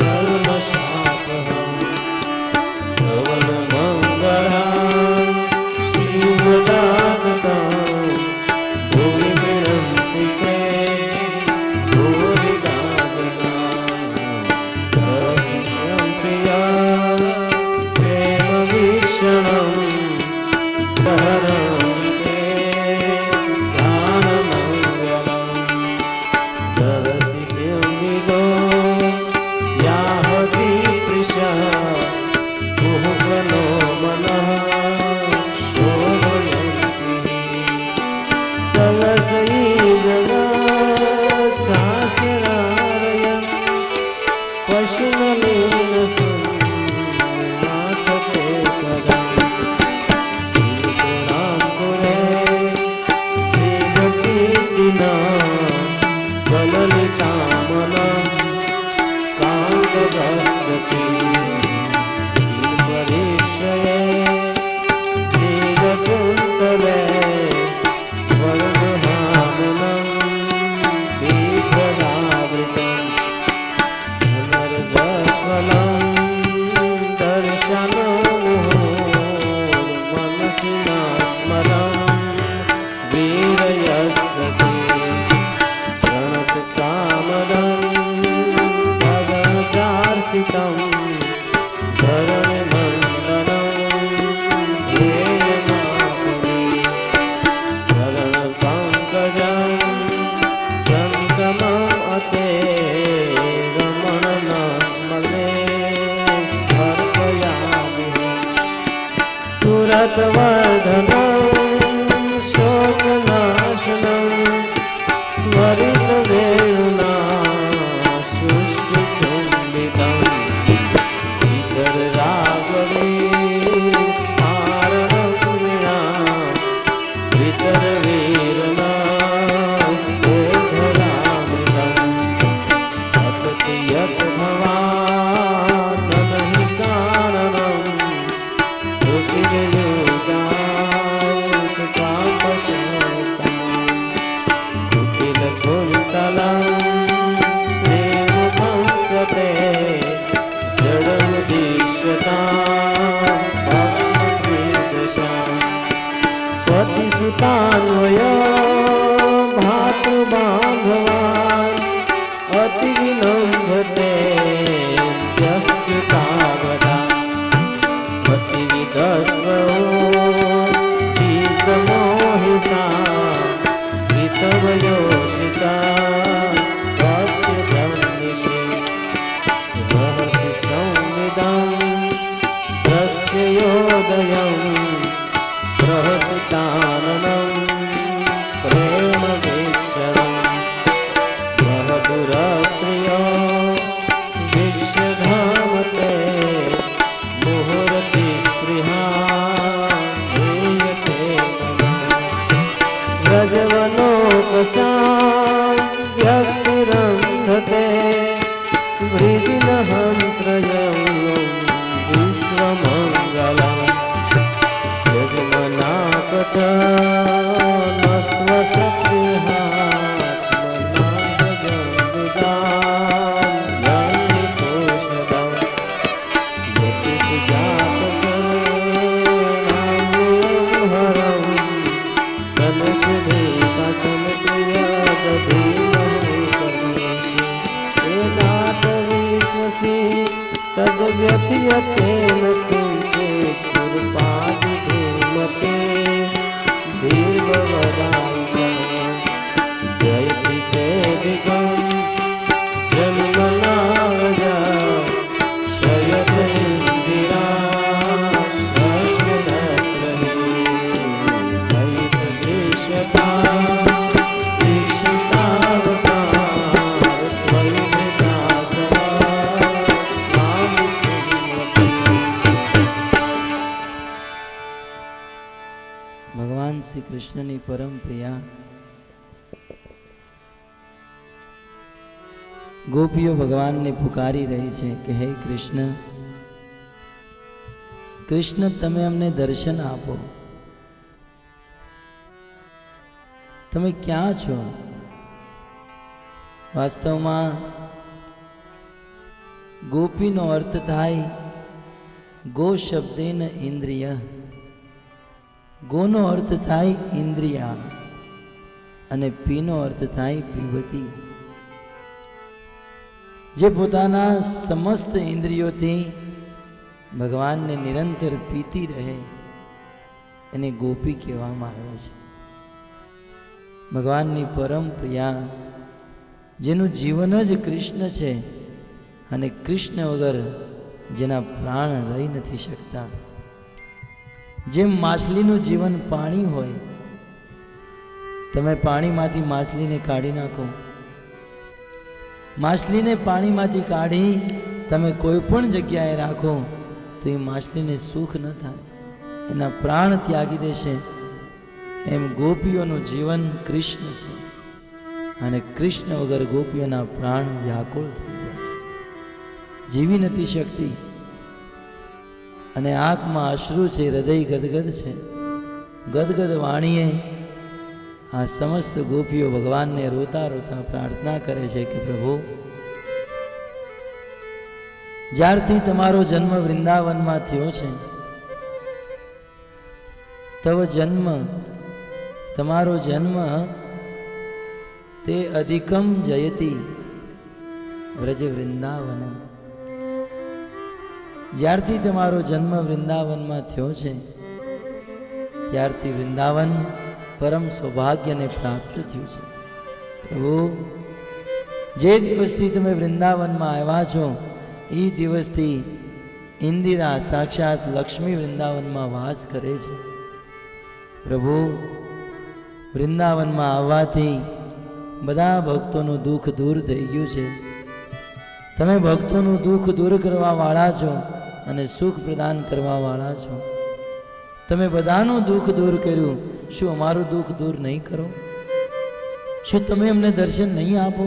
कर्मशापहं श्रवणमङ्गलं श्रीमदाततं भुवि गृह्णन्ति ते भूरिदा जना रसिकं प्रिया प्रेमवीक्षणं दहरन्ति ते ध्यानमङ्गलम् दरसिंविदो यावतीपृशः कुहकनो मनः शोभयन्ति सलसयी जगच्चासरारयन् पशुनलीनसुनाथते पदम् श्रीपुराङ्कुरे श्रीगतीतिना बललितामलं कान्तगच्छति परीक्षये नीलकुन्तले वरदहाननं दीर्घदावृतं धनर्जस्वलं दर्शनमुहुर्मनसि न स्मरं वीरयस्वति प्रणतकामदं पदचार्षितं धरणिमण्डलं ध्येयमापदि चरणपङ्कजं सन्तमम् अते रमण स्मरे स्मर्पयामि सुरतवर्धनं शोकनाशनं स्मरितवेणुना शुष्कचुम्बितम् इतररागवे स्मारणं विना इतरवीरना स्फोधरामृतम् अतति यत् भवान् नहि कारणं कुटिलकुन्तलं श्रीमुखं च ते जडमुदीक्ष्यतां भक्ष्मद्विदशाम् पतिसुतान्वयो भातृबान्धवान् अतिविनम्रते यश्च्युतावदा पतिविदस्वो गीतमोहिता गीतवयोषिता वत्स्यजन्निषि रहसि संविदं तस्य योदयम् तापसां व्यक्तिरन्धते वृजिनहन्त्रयं विश्वमङ्गलम् यजमनाकच तद्व्यथयतेन किञ्चित् कृपादिधूमते देववदांसं जयति तेऽधिकं जन्मनाजा शयतेन्दिरा शश्वतत्रही दयितदृश्यता ભગવાન શ્રી કૃષ્ણની પરમ પ્રિયા ગોપીઓ ભગવાનને પુકારી રહી છે કે હે કૃષ્ણ, કૃષ્ણ તમે અમને દર્શન આપો. તમે ક્યાં છો? વાસ્તવમાં ગોપીનો અર્થ થાય ગો શબ્દેન ઇન્દ્રિય. ગોનો અર્થ થાય ઇન્દ્રિયા અને પીનો અર્થ થાય પીવતી. જે પોતાના સમસ્ત ઇન્દ્રિયોથી ભગવાનને નિરંતર પીતી રહે એને ગોપી કહેવામાં આવે છે. ભગવાનની પરમ પ્રિયા જેનું જીવન જ કૃષ્ણ છે અને કૃષ્ણ વગર જેના પ્રાણ રહી નથી શકતા. જેમ માછલીનું જીવન પાણી હોય, તમે પાણીમાંથી માછલીને કાઢી નાખો, માછલીને પાણીમાંથી કાઢી તમે કોઈ પણ જગ્યાએ રાખો તો એ માછલીને સુખ ન થાય, એના પ્રાણ ત્યાગી દેશે. એમ ગોપીઓનું જીવન કૃષ્ણ છે અને કૃષ્ણ વગર ગોપીઓના પ્રાણ વ્યાકુળ થઈ ગયા છે, જીવી નથી શકતી. અને આંખમાં અશ્રુ છે, હૃદય ગદગદ છે. ગદગદ વાણીએ આ સમસ્ત ગોપીઓ ભગવાનને રોતા રોતા પ્રાર્થના કરે છે કે પ્રભુ, જ્યારથી તમારો જન્મ વૃંદાવનમાં થયો છે, તવ જન્મ તમારો જન્મ તે અધિકમ જયતિ વ્રજ વૃંદાવન. જ્યારથી તમારો જન્મ વૃંદાવનમાં થયો છે ત્યારથી વૃંદાવન પરમ સૌભાગ્યને પ્રાપ્ત થયું છે. પ્રભુ, જે દિવસથી તમે વૃંદાવનમાં આવ્યા છો એ દિવસથી ઇન્દિરા સાક્ષાત લક્ષ્મી વૃંદાવનમાં વાસ કરે છે. પ્રભુ, વૃંદાવનમાં આવવાથી બધા ભક્તોનું દુઃખ દૂર થઈ ગયું છે. તમે ભક્તોનું દુઃખ દૂર કરવા વાળા છો અને સુખ પ્રદાન કરવા વાળા છો. તમે બધાનું દુઃખ દૂર કર્યું, શું અમારું દુઃખ દૂર નહીં કરો? શું તમે અમને દર્શન નહીં આપો?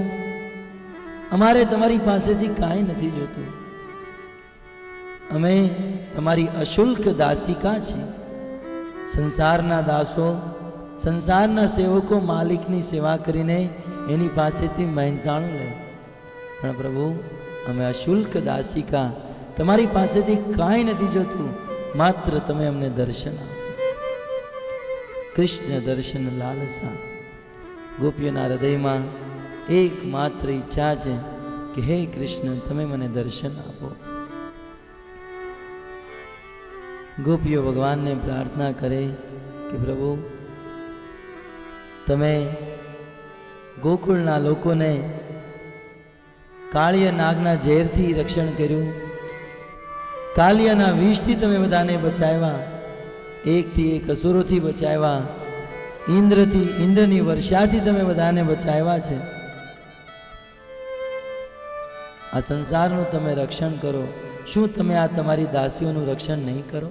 અમારે તમારી પાસેથી કાંઈ નથી જોતું. અમે તમારી અશુલ્ક દાસિકા છીએ. સંસારના દાસો, સંસારના સેવકો માલિકની સેવા કરીને એની પાસેથી મહેનતાણું લે, પણ પ્રભુ અમે અશુલ્ક દાસિકા, તમારી પાસેથી કાંઈ નથી જોતું, માત્ર તમે અમને દર્શન આપો. કૃષ્ણ દર્શન લાલસા. ગોપીઓના હૃદયમાં એકમાત્ર ઈચ્છા છે કે હે કૃષ્ણ, તમે મને દર્શન આપો. ગોપીઓ ભગવાનને પ્રાર્થના કરે કે પ્રભુ, તમે ગોકુળના લોકોને કાળિયા નાગના ઝેરથી રક્ષણ કર્યું, કાલિયાના વિષથી તમે બધાને બચાવ્યા, એકથી એક અસુરોથી બચાવ્યા, ઇન્દ્રની વર્ષાથી તમે બધાને બચાવ્યા છે. આ સંસારનું તમે રક્ષણ કરો, શું તમે આ તમારી દાસીઓનું રક્ષણ નહીં કરો?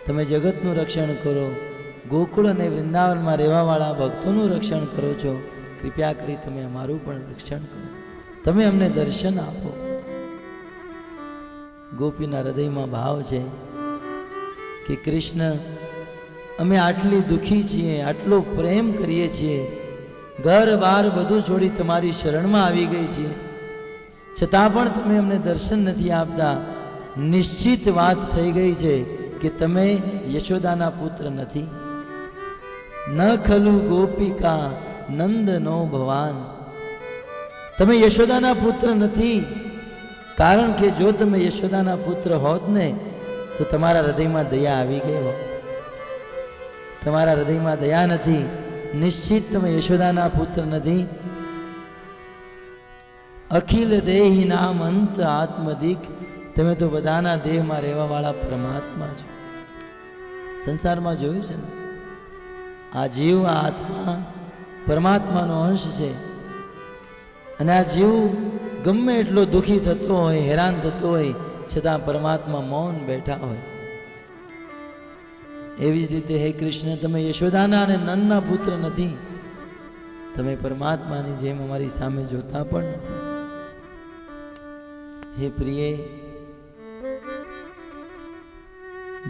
તમે જગતનું રક્ષણ કરો, ગોકુળ અને વૃંદાવનમાં રહેવાવાળા ભક્તોનું રક્ષણ કરો છો, કૃપા કરી તમે અમારું પણ રક્ષણ કરો, તમે અમને દર્શન આપો. ગોપીના હૃદયમાં ભાવ છે કે કૃષ્ણ, અમે આટલી દુઃખી છીએ, આટલો પ્રેમ કરીએ છીએ, ઘર બાર બધું છોડી તમારી શરણમાં આવી ગઈ છીએ, છતાં પણ તમે અમને દર્શન નથી આપતા. નિશ્ચિત વાત થઈ ગઈ છે કે તમે યશોદાના પુત્ર નથી. ન ખલુ ગોપિકા નંદનો ભવાન, તમે યશોદાના પુત્ર નથી. કારણ કે જો તમે યશોદાના પુત્ર હોત ને તો તમારા હૃદયમાં દયા આવી ગઈ હોત. તમારા હૃદયમાં દયા નથી, નિશ્ચિત તમે યશોદાના પુત્ર નથી. અખિલ દેહી નામ અંત આત્મદિક, તમે તો બધાના દેહમાં રહેવાવાળા પરમાત્મા છો. સંસારમાં જોયું છે ને, આ જીવ, આ આત્મા પરમાત્માનો અંશ છે. અને આ જીવ ગમે એટલો દુઃખી થતો હોય, હેરાન થતો હોય, છતાં પરમાત્મા મૌન બેઠા હોય. એવી જ રીતે હે કૃષ્ણ, તમે યશોદાના અને નંદના પુત્ર નથી. તમે પરમાત્માની જેમ અમારી સામે જોતા પણ નથી. હે પ્રિય,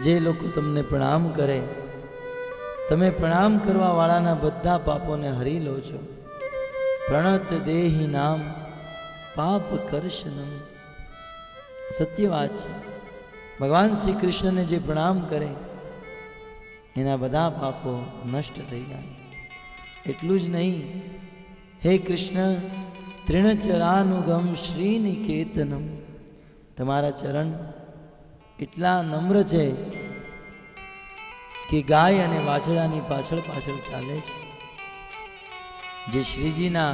જે લોકો તમને પ્રણામ કરે, તમે પ્રણામ કરવા વાળાના બધા પાપોને હરી લો છો. પ્રણત દેહી નામ પાપ કરશનમ. સત્ય વાત છે. ભગવાન શ્રી કૃષ્ણને જે પ્રણામ કરે એના બધા પાપો નષ્ટ થઈ જાય. એટલું જ નહીં, હે કૃષ્ણ, તૃણચરાનુગમ શ્રીનિકેતનમ, તમારા ચરણ એટલા નમ્ર છે કે ગાય અને વાછડાની પાછળ પાછળ ચાલે છે. જે શ્રીજીના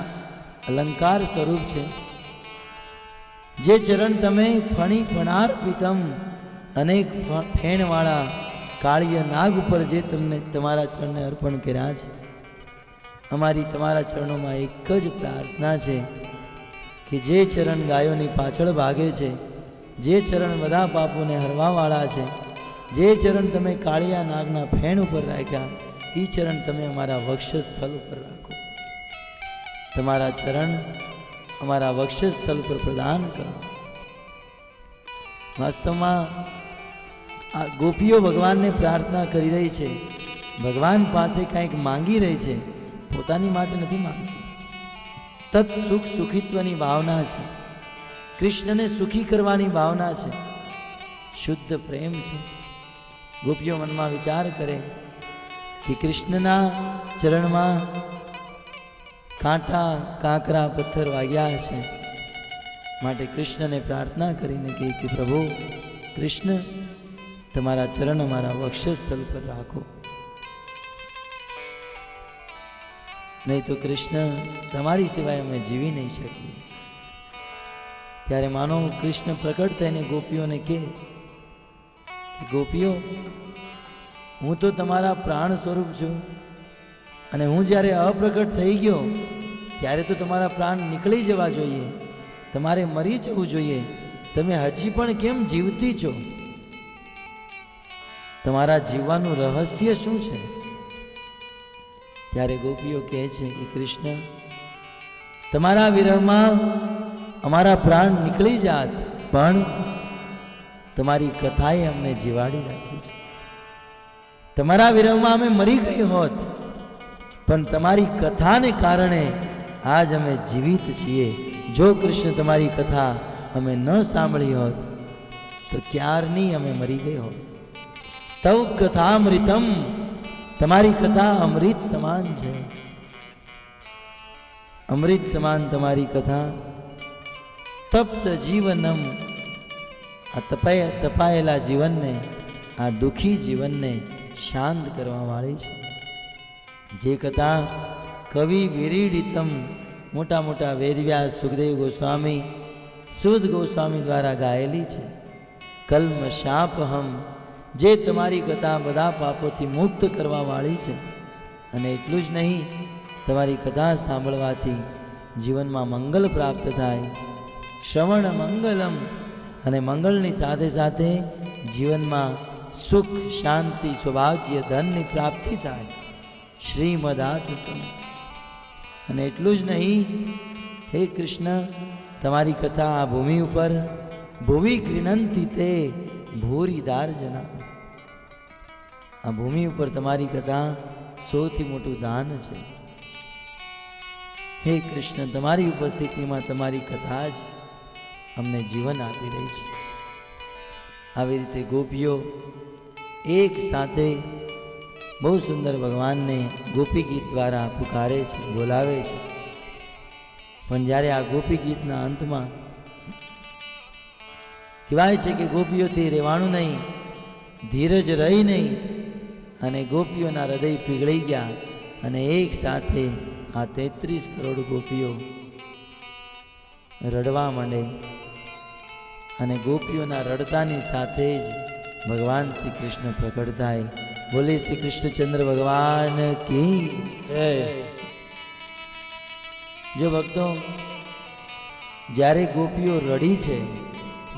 અલંકાર સ્વરૂપ છે, જે ચરણ તમે ફણી ફણાર પિતમ, અનેક ફેણવાળા કાળિય નાગ ઉપર જે તમને તમારા ચરણને અર્પણ કર્યા છે. અમારી તમારા ચરણોમાં એક જ પ્રાર્થના છે કે જે ચરણ ગાયોની પાછળ ભાગે છે, જે ચરણ બધા પાપોને હરવાવાળા છે, જે ચરણ તમે કાળિયા નાગના ફેણ ઉપર રાખ્યા, એ ચરણ તમે અમારા વક્ષસ્થળ ઉપર રાખો. તમારા ચરણ અમારા વક્ષસ્થળ પર પ્રદાન કરો. વાસ્તવમાં આ ગોપીઓ ભગવાનને પ્રાર્થના કરી રહી છે, ભગવાન પાસે કંઈક માંગી રહી છે, પોતાની માટે નથી માંગતી. તત્ સુખ સુખિત્વની ભાવના છે, કૃષ્ણને સુખી કરવાની ભાવના છે, શુદ્ધ પ્રેમ છે. ગોપીઓ મનમાં વિચાર કરે કે કૃષ્ણના ચરણમાં કાંટા કાંકરા પથ્થર વાગ્યા છે, માટે કૃષ્ણને પ્રાર્થના કરીને કહે કે પ્રભુ કૃષ્ણ, તમારા ચરણ અમારા વક્ષસ્થળ પર રાખો. નહીં તો કૃષ્ણ, તમારી સિવાય અમે જીવી નહીં શકીએ. ત્યારે માનો કૃષ્ણ પ્રકટ થઈને ગોપીઓને કહે કે ગોપીઓ, હું તો તમારા પ્રાણ સ્વરૂપ છું, અને હું જ્યારે અપ્રકટ થઈ ગયો ત્યારે તો તમારા પ્રાણ નીકળી જવા જોઈએ, તમારે મરી જવું જોઈએ. તમે હજી પણ કેમ જીવતી છો? તમારા જીવવાનું રહસ્ય શું છે? ત્યારે ગોપીઓ કહે છે કે કૃષ્ણ, તમારા વિરહમાં અમારા પ્રાણ નીકળી જાત, પણ તમારી કથાએ અમને જીવાડી રાખી છે. તમારા વિરહમાં અમે મરી ગઈ હોત, પણ તમારી કથાને કારણે આજ અમે જીવિત છીએ. જો કૃષ્ણ તમારી કથા અમે ન સાંભળી હોત તો ક્યારની અમે મરી ગઈ હોત. તવ કથામૃતમ, તમારી કથા અમૃત સમાન છે. અમૃત સમાન તમારી કથા. તપ્ત જીવનમ, આ તપાયેલા જીવનને, આ દુઃખી જીવનને શાંત કરવા વાળી છે. જે કથા કવિ વિરીડિતમ, મોટા મોટા વેદવ્યાસ, સુખદેવ ગોસ્વામી, સુદ ગોસ્વામી દ્વારા ગાયેલી છે. કલ્મ શાપહમ, જે તમારી કથા બધા પાપોથી મુક્ત કરવા વાળી છે. અને એટલું જ નહીં, તમારી કથા સાંભળવાથી જીવનમાં મંગલ પ્રાપ્ત થાય. શ્રવણ મંગલમ, અને મંગળની સાથે સાથે જીવનમાં સુખ શાંતિ સૌભાગ્ય ધનની પ્રાપ્તિ થાય. શ્રીમદાતમ. અને એટલું જ નહીં, હે કૃષ્ણ, તમારી કથા આ ભૂમિ ઉપર ભુવિ ગૃહંતી તે ભૂરીદાર જના. આ ભૂમિ ઉપર તમારી કથા સૌથી મોટું દાન છે. હે કૃષ્ણ, તમારી ઉપસ્થિતિમાં તમારી કથા જ અમને જીવન આપી રહી છે. આવી રીતે ગોપીઓ એક સાથે બહુ સુંદર ભગવાનને ગોપી ગીત દ્વારા પુકારે છે, બોલાવે છે. પણ જ્યારે આ ગોપી ગીતના અંતમાં કહેવાય છે કે ગોપીઓથી રહેવાનું નહીં, ધીરજ રહી નહીં, અને ગોપીઓના હૃદય પીગળી ગયા. અને એક સાથે આ 33 કરોડ ગોપીઓ રડવા માંડે. અને ગોપીઓના રડતાની સાથે જ ભગવાન શ્રી કૃષ્ણ પ્રકટ થાય. બોલે શ્રી કૃષ્ણચંદ્ર ભગવાન કી જય. જો ભક્તો, જ્યારે ગોપીઓ રડી છે,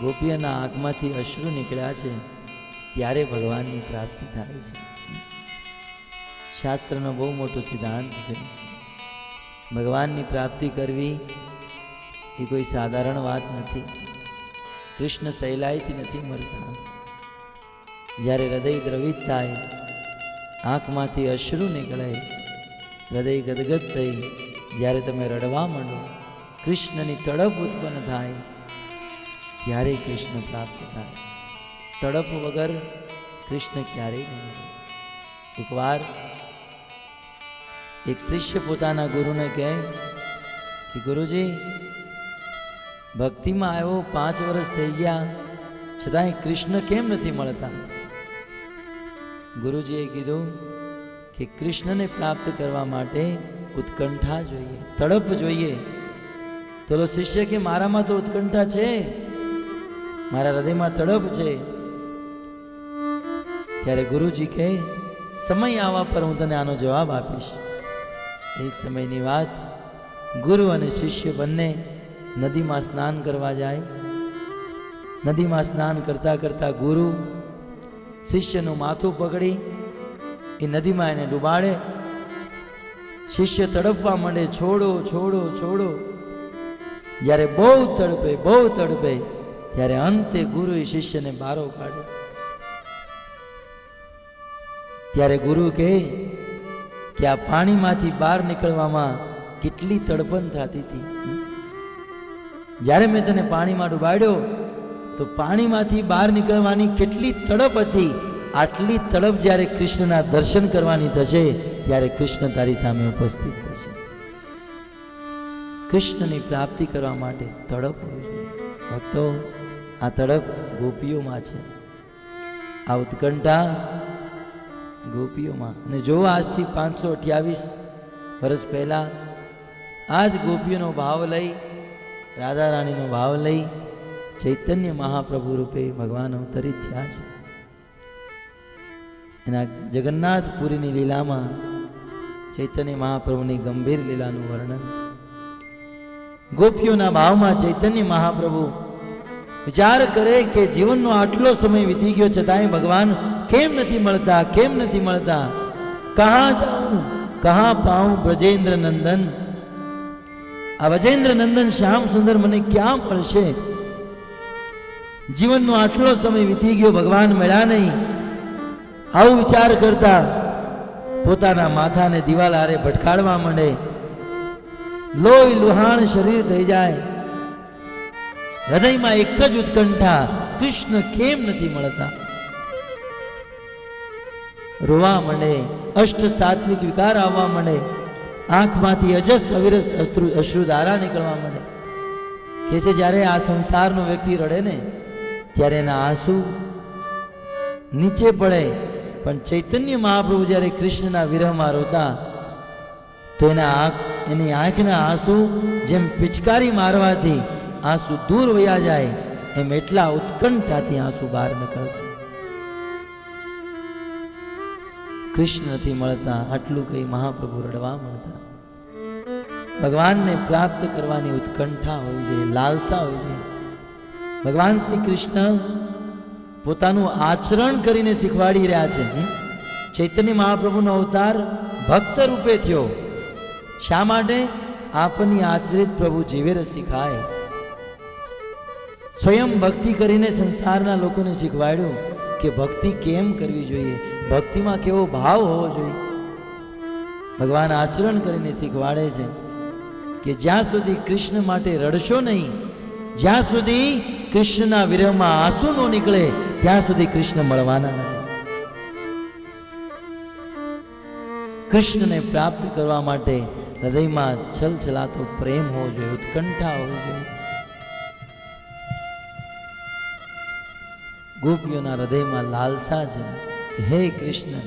ગોપીઓના આંખમાંથી અશ્રુ નીકળ્યા છે, ત્યારે ભગવાનની પ્રાપ્તિ થાય છે. શાસ્ત્રનો બહુ મોટો સિદ્ધાંત છે. ભગવાનની પ્રાપ્તિ કરવી એ કોઈ સાધારણ વાત નથી. કૃષ્ણ સહેલાઈથી નથી મળતા. જ્યારે હૃદય દ્રવિત થાય, આંખમાંથી અશ્રુ નીકળે, હૃદય ગદગદ થઈ, જ્યારે તમે રડવા માંડો, કૃષ્ણની તડપ ઉત્પન્ન થાય, ત્યારે કૃષ્ણ પ્રાપ્ત થાય. તડપ વગર કૃષ્ણ ક્યારેય નહીં મળે. એકવાર એક શિષ્ય પોતાના ગુરુને કહે કે ગુરુજી, ભક્તિમાં આવ્યો 5 વર્ષ થઈ ગયા, છતાંય કૃષ્ણ કેમ નથી મળતા? ગુરુજીએ કીધું કે કૃષ્ણને પ્રાપ્ત કરવા માટે ઉત્કંઠા જોઈએ, તડપ જોઈએ. તો શિષ્ય કે મારામાં તો ઉત્કંઠા છે, મારા હૃદયમાં તડપ છે. ત્યારે ગુરુજી કહે સમય આવવા પર હું તને આનો જવાબ આપીશ. એક સમયની વાત, ગુરુ અને શિષ્ય બંને નદીમાં સ્નાન કરવા જાય. નદીમાં સ્નાન કરતા કરતા ગુરુ શિષ્યનું માથું પકડી એ નદીમાં એને ડૂબાડે. શિષ્ય તડપવા માંડે, છોડો છોડો છોડો. જ્યારે બહુ તડપે ત્યારે અંતે ગુરુ એ શિષ્યને બારો કાઢે. ત્યારે ગુરુ કહે કે આ પાણીમાંથી બહાર નીકળવામાં કેટલી તડપણ થતી હતી. જ્યારે મેં તને પાણીમાં ડૂબાડ્યો તો પાણીમાંથી બહાર નીકળવાની કેટલી તડપ હતી. આટલી તડપ જ્યારે કૃષ્ણના દર્શન કરવાની થશે, ત્યારે કૃષ્ણ તારી સામે ઉપસ્થિત થશે. કૃષ્ણની પ્રાપ્તિ કરવા માટે તડપ હોવી જોઈએ. ભક્તો, આ તડપ ગોપીઓમાં છે, આ ઉત્કંઠા ગોપીઓમાં. અને જો આજથી 528 વર્ષ પહેલા આ જ ગોપીઓનો ભાવ લઈ, રાધા રાણીનો ભાવ લઈ ચૈતન્ય મહાપ્રભુ રૂપે ભગવાન અવતરિત થયા છે. એના જગન્નાથપુરીની લીલામાં ચૈતન્ય મહાપ્રભુની ગંભીર લીલાનું વર્ણન. ગોપીઓના ભાવમાં ચૈતન્ય મહાપ્રભુ વિચાર કરે કે જીવનનો આટલો સમય વીતી ગયો, છતાંય ભગવાન કેમ નથી મળતા, કેમ નથી મળતા? કહા જાઉં કહા પાઉં બ્રજેન્દ્ર નંદન. આ બ્રજેન્દ્ર નંદન શ્યામ સુંદર મને ક્યાં મળશે? જીવનનો આટલો સમય વીતી ગયો, ભગવાન મળ્યા નહીં. આવું વિચાર કરતા પોતાના માથાને દિવાલ હારે ભટકાડવા માંડે. લોહી લુહાણ શરીર થઈ જાય. હૃદયમાં એક જ ઉત્કંઠા, કૃષ્ણ કેમ નથી મળતા? રોવા માંડે, અષ્ટ સાત્વિક વિકાર આવવા માંડે, આંખમાંથી અજસ અવિરસ અશ્રુધારા નીકળવા માંડે. કે છે જ્યારે આ સંસારનો વ્યક્તિ રડે ને ત્યારે એના આંસુ નીચે પડે, પણ ચૈતન્ય મહાપ્રભુ જ્યારે કૃષ્ણના વિરહમાં રોતા તો એની આંખના આંસુ જેમ પિચકારી મારવાથી આંસુ દૂર વયા જાય, એમ એટલા ઉત્કંઠાથી આંસુ બહાર નીકળતા. કૃષ્ણ નથી મળતા આટલું કઈ મહાપ્રભુ રડવા મળતા. ભગવાનને પ્રાપ્ત કરવાની ઉત્કંઠા હોવી જોઈએ, લાલસા હોવી જોઈએ. ભગવાન શ્રી કૃષ્ણ પોતાનું આચરણ કરીને શીખવાડી રહ્યા છે. ચૈતન્ય મહાપ્રભુનો અવતાર ભક્ત રૂપે થયો. શા માટે? આપની આચરિત પ્રભુ જીવે શીખાય. સ્વયં ભક્તિ કરીને સંસારના લોકોને શીખવાડ્યું કે ભક્તિ કેમ કરવી જોઈએ, ભક્તિમાં કેવો ભાવ હોવો જોઈએ. ભગવાન આચરણ કરીને શીખવાડે છે કે જ્યાં સુધી કૃષ્ણ માટે રડશો નહીં, જ્યાં સુધી કૃષ્ણના વિરહમાં આંસુ ન નીકળે, ત્યાં સુધી કૃષ્ણ મળવાના નથી. કૃષ્ણને પ્રાપ્ત કરવા માટે હૃદયમાં છલછલાતો પ્રેમ હોવો જોઈએ, ઉત્કંઠા હોવી જોઈએ. ગોપીઓના હૃદયમાં લાલસા છે કે હે કૃષ્ણ,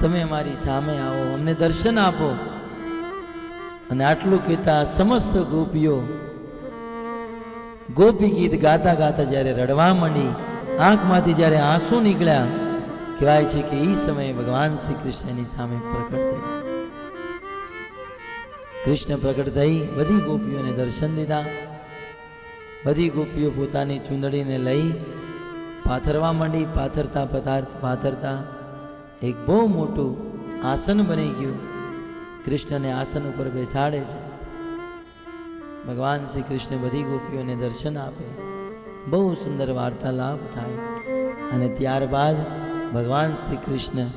તમે અમારી સામે આવો, અમને દર્શન આપો. અને આટલું કહેતા સમસ્ત ગોપીઓ ગોપી ગીત ગાતા ગાતા જ્યારે રડવા માંડી, આંખમાંથી જ્યારે આંસુ નીકળ્યા, કહેવાય છે કે એ સમયે ભગવાન શ્રી કૃષ્ણની સામે પ્રકટ થઈ. કૃષ્ણ પ્રકટ થઈ બધી ગોપીઓને દર્શન દીધા. બધી ગોપીઓ પોતાની ચૂંદડીને લઈ પાથરવા માંડી. પાથરતા પાથરતા એક બહુ મોટું આસન બની ગયું. કૃષ્ણને આસન ઉપર બેસાડે છે. ભગવાન શ્રી કૃષ્ણ બધી ગોપીઓને દર્શન આપે. બહુ સુંદર વાર્તાલાપ થાય. અને ત્યારબાદ ભગવાન શ્રી કૃષ્ણ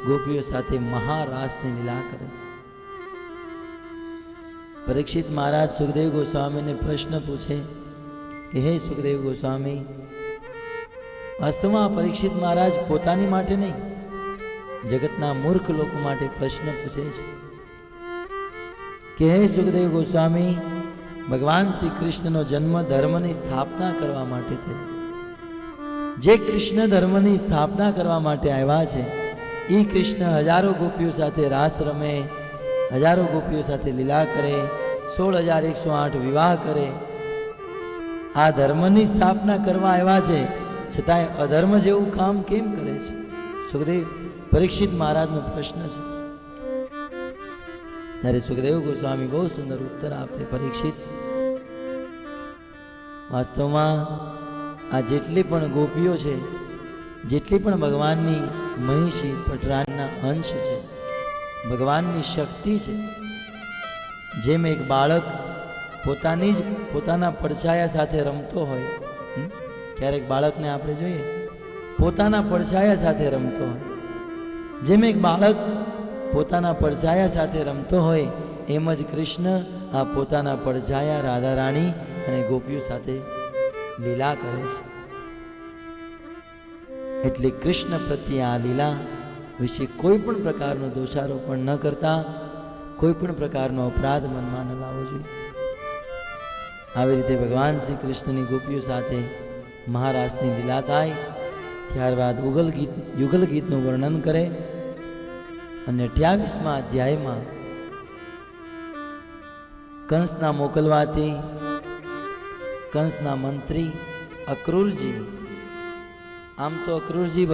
ગોપીઓ સાથે મહારાસની લીલા કરે. પરીક્ષિત મહારાજ સુખદેવ ગોસ્વામીને પ્રશ્ન પૂછે કે હે સુખદેવ ગોસ્વામી, વાસ્તવમાં પરીક્ષિત મહારાજ પોતાની માટે નહીં, જગતના મૂર્ખ લોકો માટે પ્રશ્ન પૂછે છે કે હે સુખદેવ ગોસ્વામી, ભગવાન શ્રી કૃષ્ણનો જન્મ ધર્મની સ્થાપના કરવા માટે થયો. જે કૃષ્ણ ધર્મની સ્થાપના કરવા માટે આવ્યા છે, એ કૃષ્ણ હજારો ગોપીઓ સાથે રાસ રમે, હજારો ગોપીઓ સાથે લીલા કરે, 16,108 વિવાહ કરે. આ ધર્મની સ્થાપના કરવા આવ્યા છે, છતાંય અધર્મ જેવું કામ કેમ કરે છે? સુખદેવ પરીક્ષિત મહારાજનો પ્રશ્ન છે. ત્યારે સુખદેવ ગોસ્વામી બહુ સુંદર ઉત્તર આપે. પરીક્ષિત, વાસ્તવમાં આ જેટલી પણ ગોપીઓ છે, જેટલી પણ ભગવાનની મહિષી પટરાનના અંશ છે, ભગવાનની શક્તિ છે. જેમ એક બાળક પોતાના પડછાયા સાથે રમતો હોય, ક્યારેક બાળકને આપણે જોઈએ પોતાના પડછાયા સાથે રમતો હોય, જેમ એક બાળક પોતાના પડછાયા સાથે રમતો હોય, એમ જ કૃષ્ણ આ પોતાના પડછાયા રાધા રાણી અને ગોપીઓ સાથે લીલા કરે છે. એટલે કૃષ્ણ પ્રત્યે આ લીલા વિશે કોઈ પણ પ્રકારનો દોષારોપણ ન કરતા, કોઈ પણ પ્રકારનો અપરાધ મનમાં ન લાવવો જોઈએ. આવી રીતે ભગવાન શ્રી કૃષ્ણની ગોપીઓ સાથે મહારાસની લીલા થાય. ત્યારબાદ યુગલ ગીતનું વર્ણન કરે. અને 28મા અધ્યાયમાં કંસના મોકલવાથી કંસના મંત્રી અક્રૂરજી, આમ તો અક્રૂરજી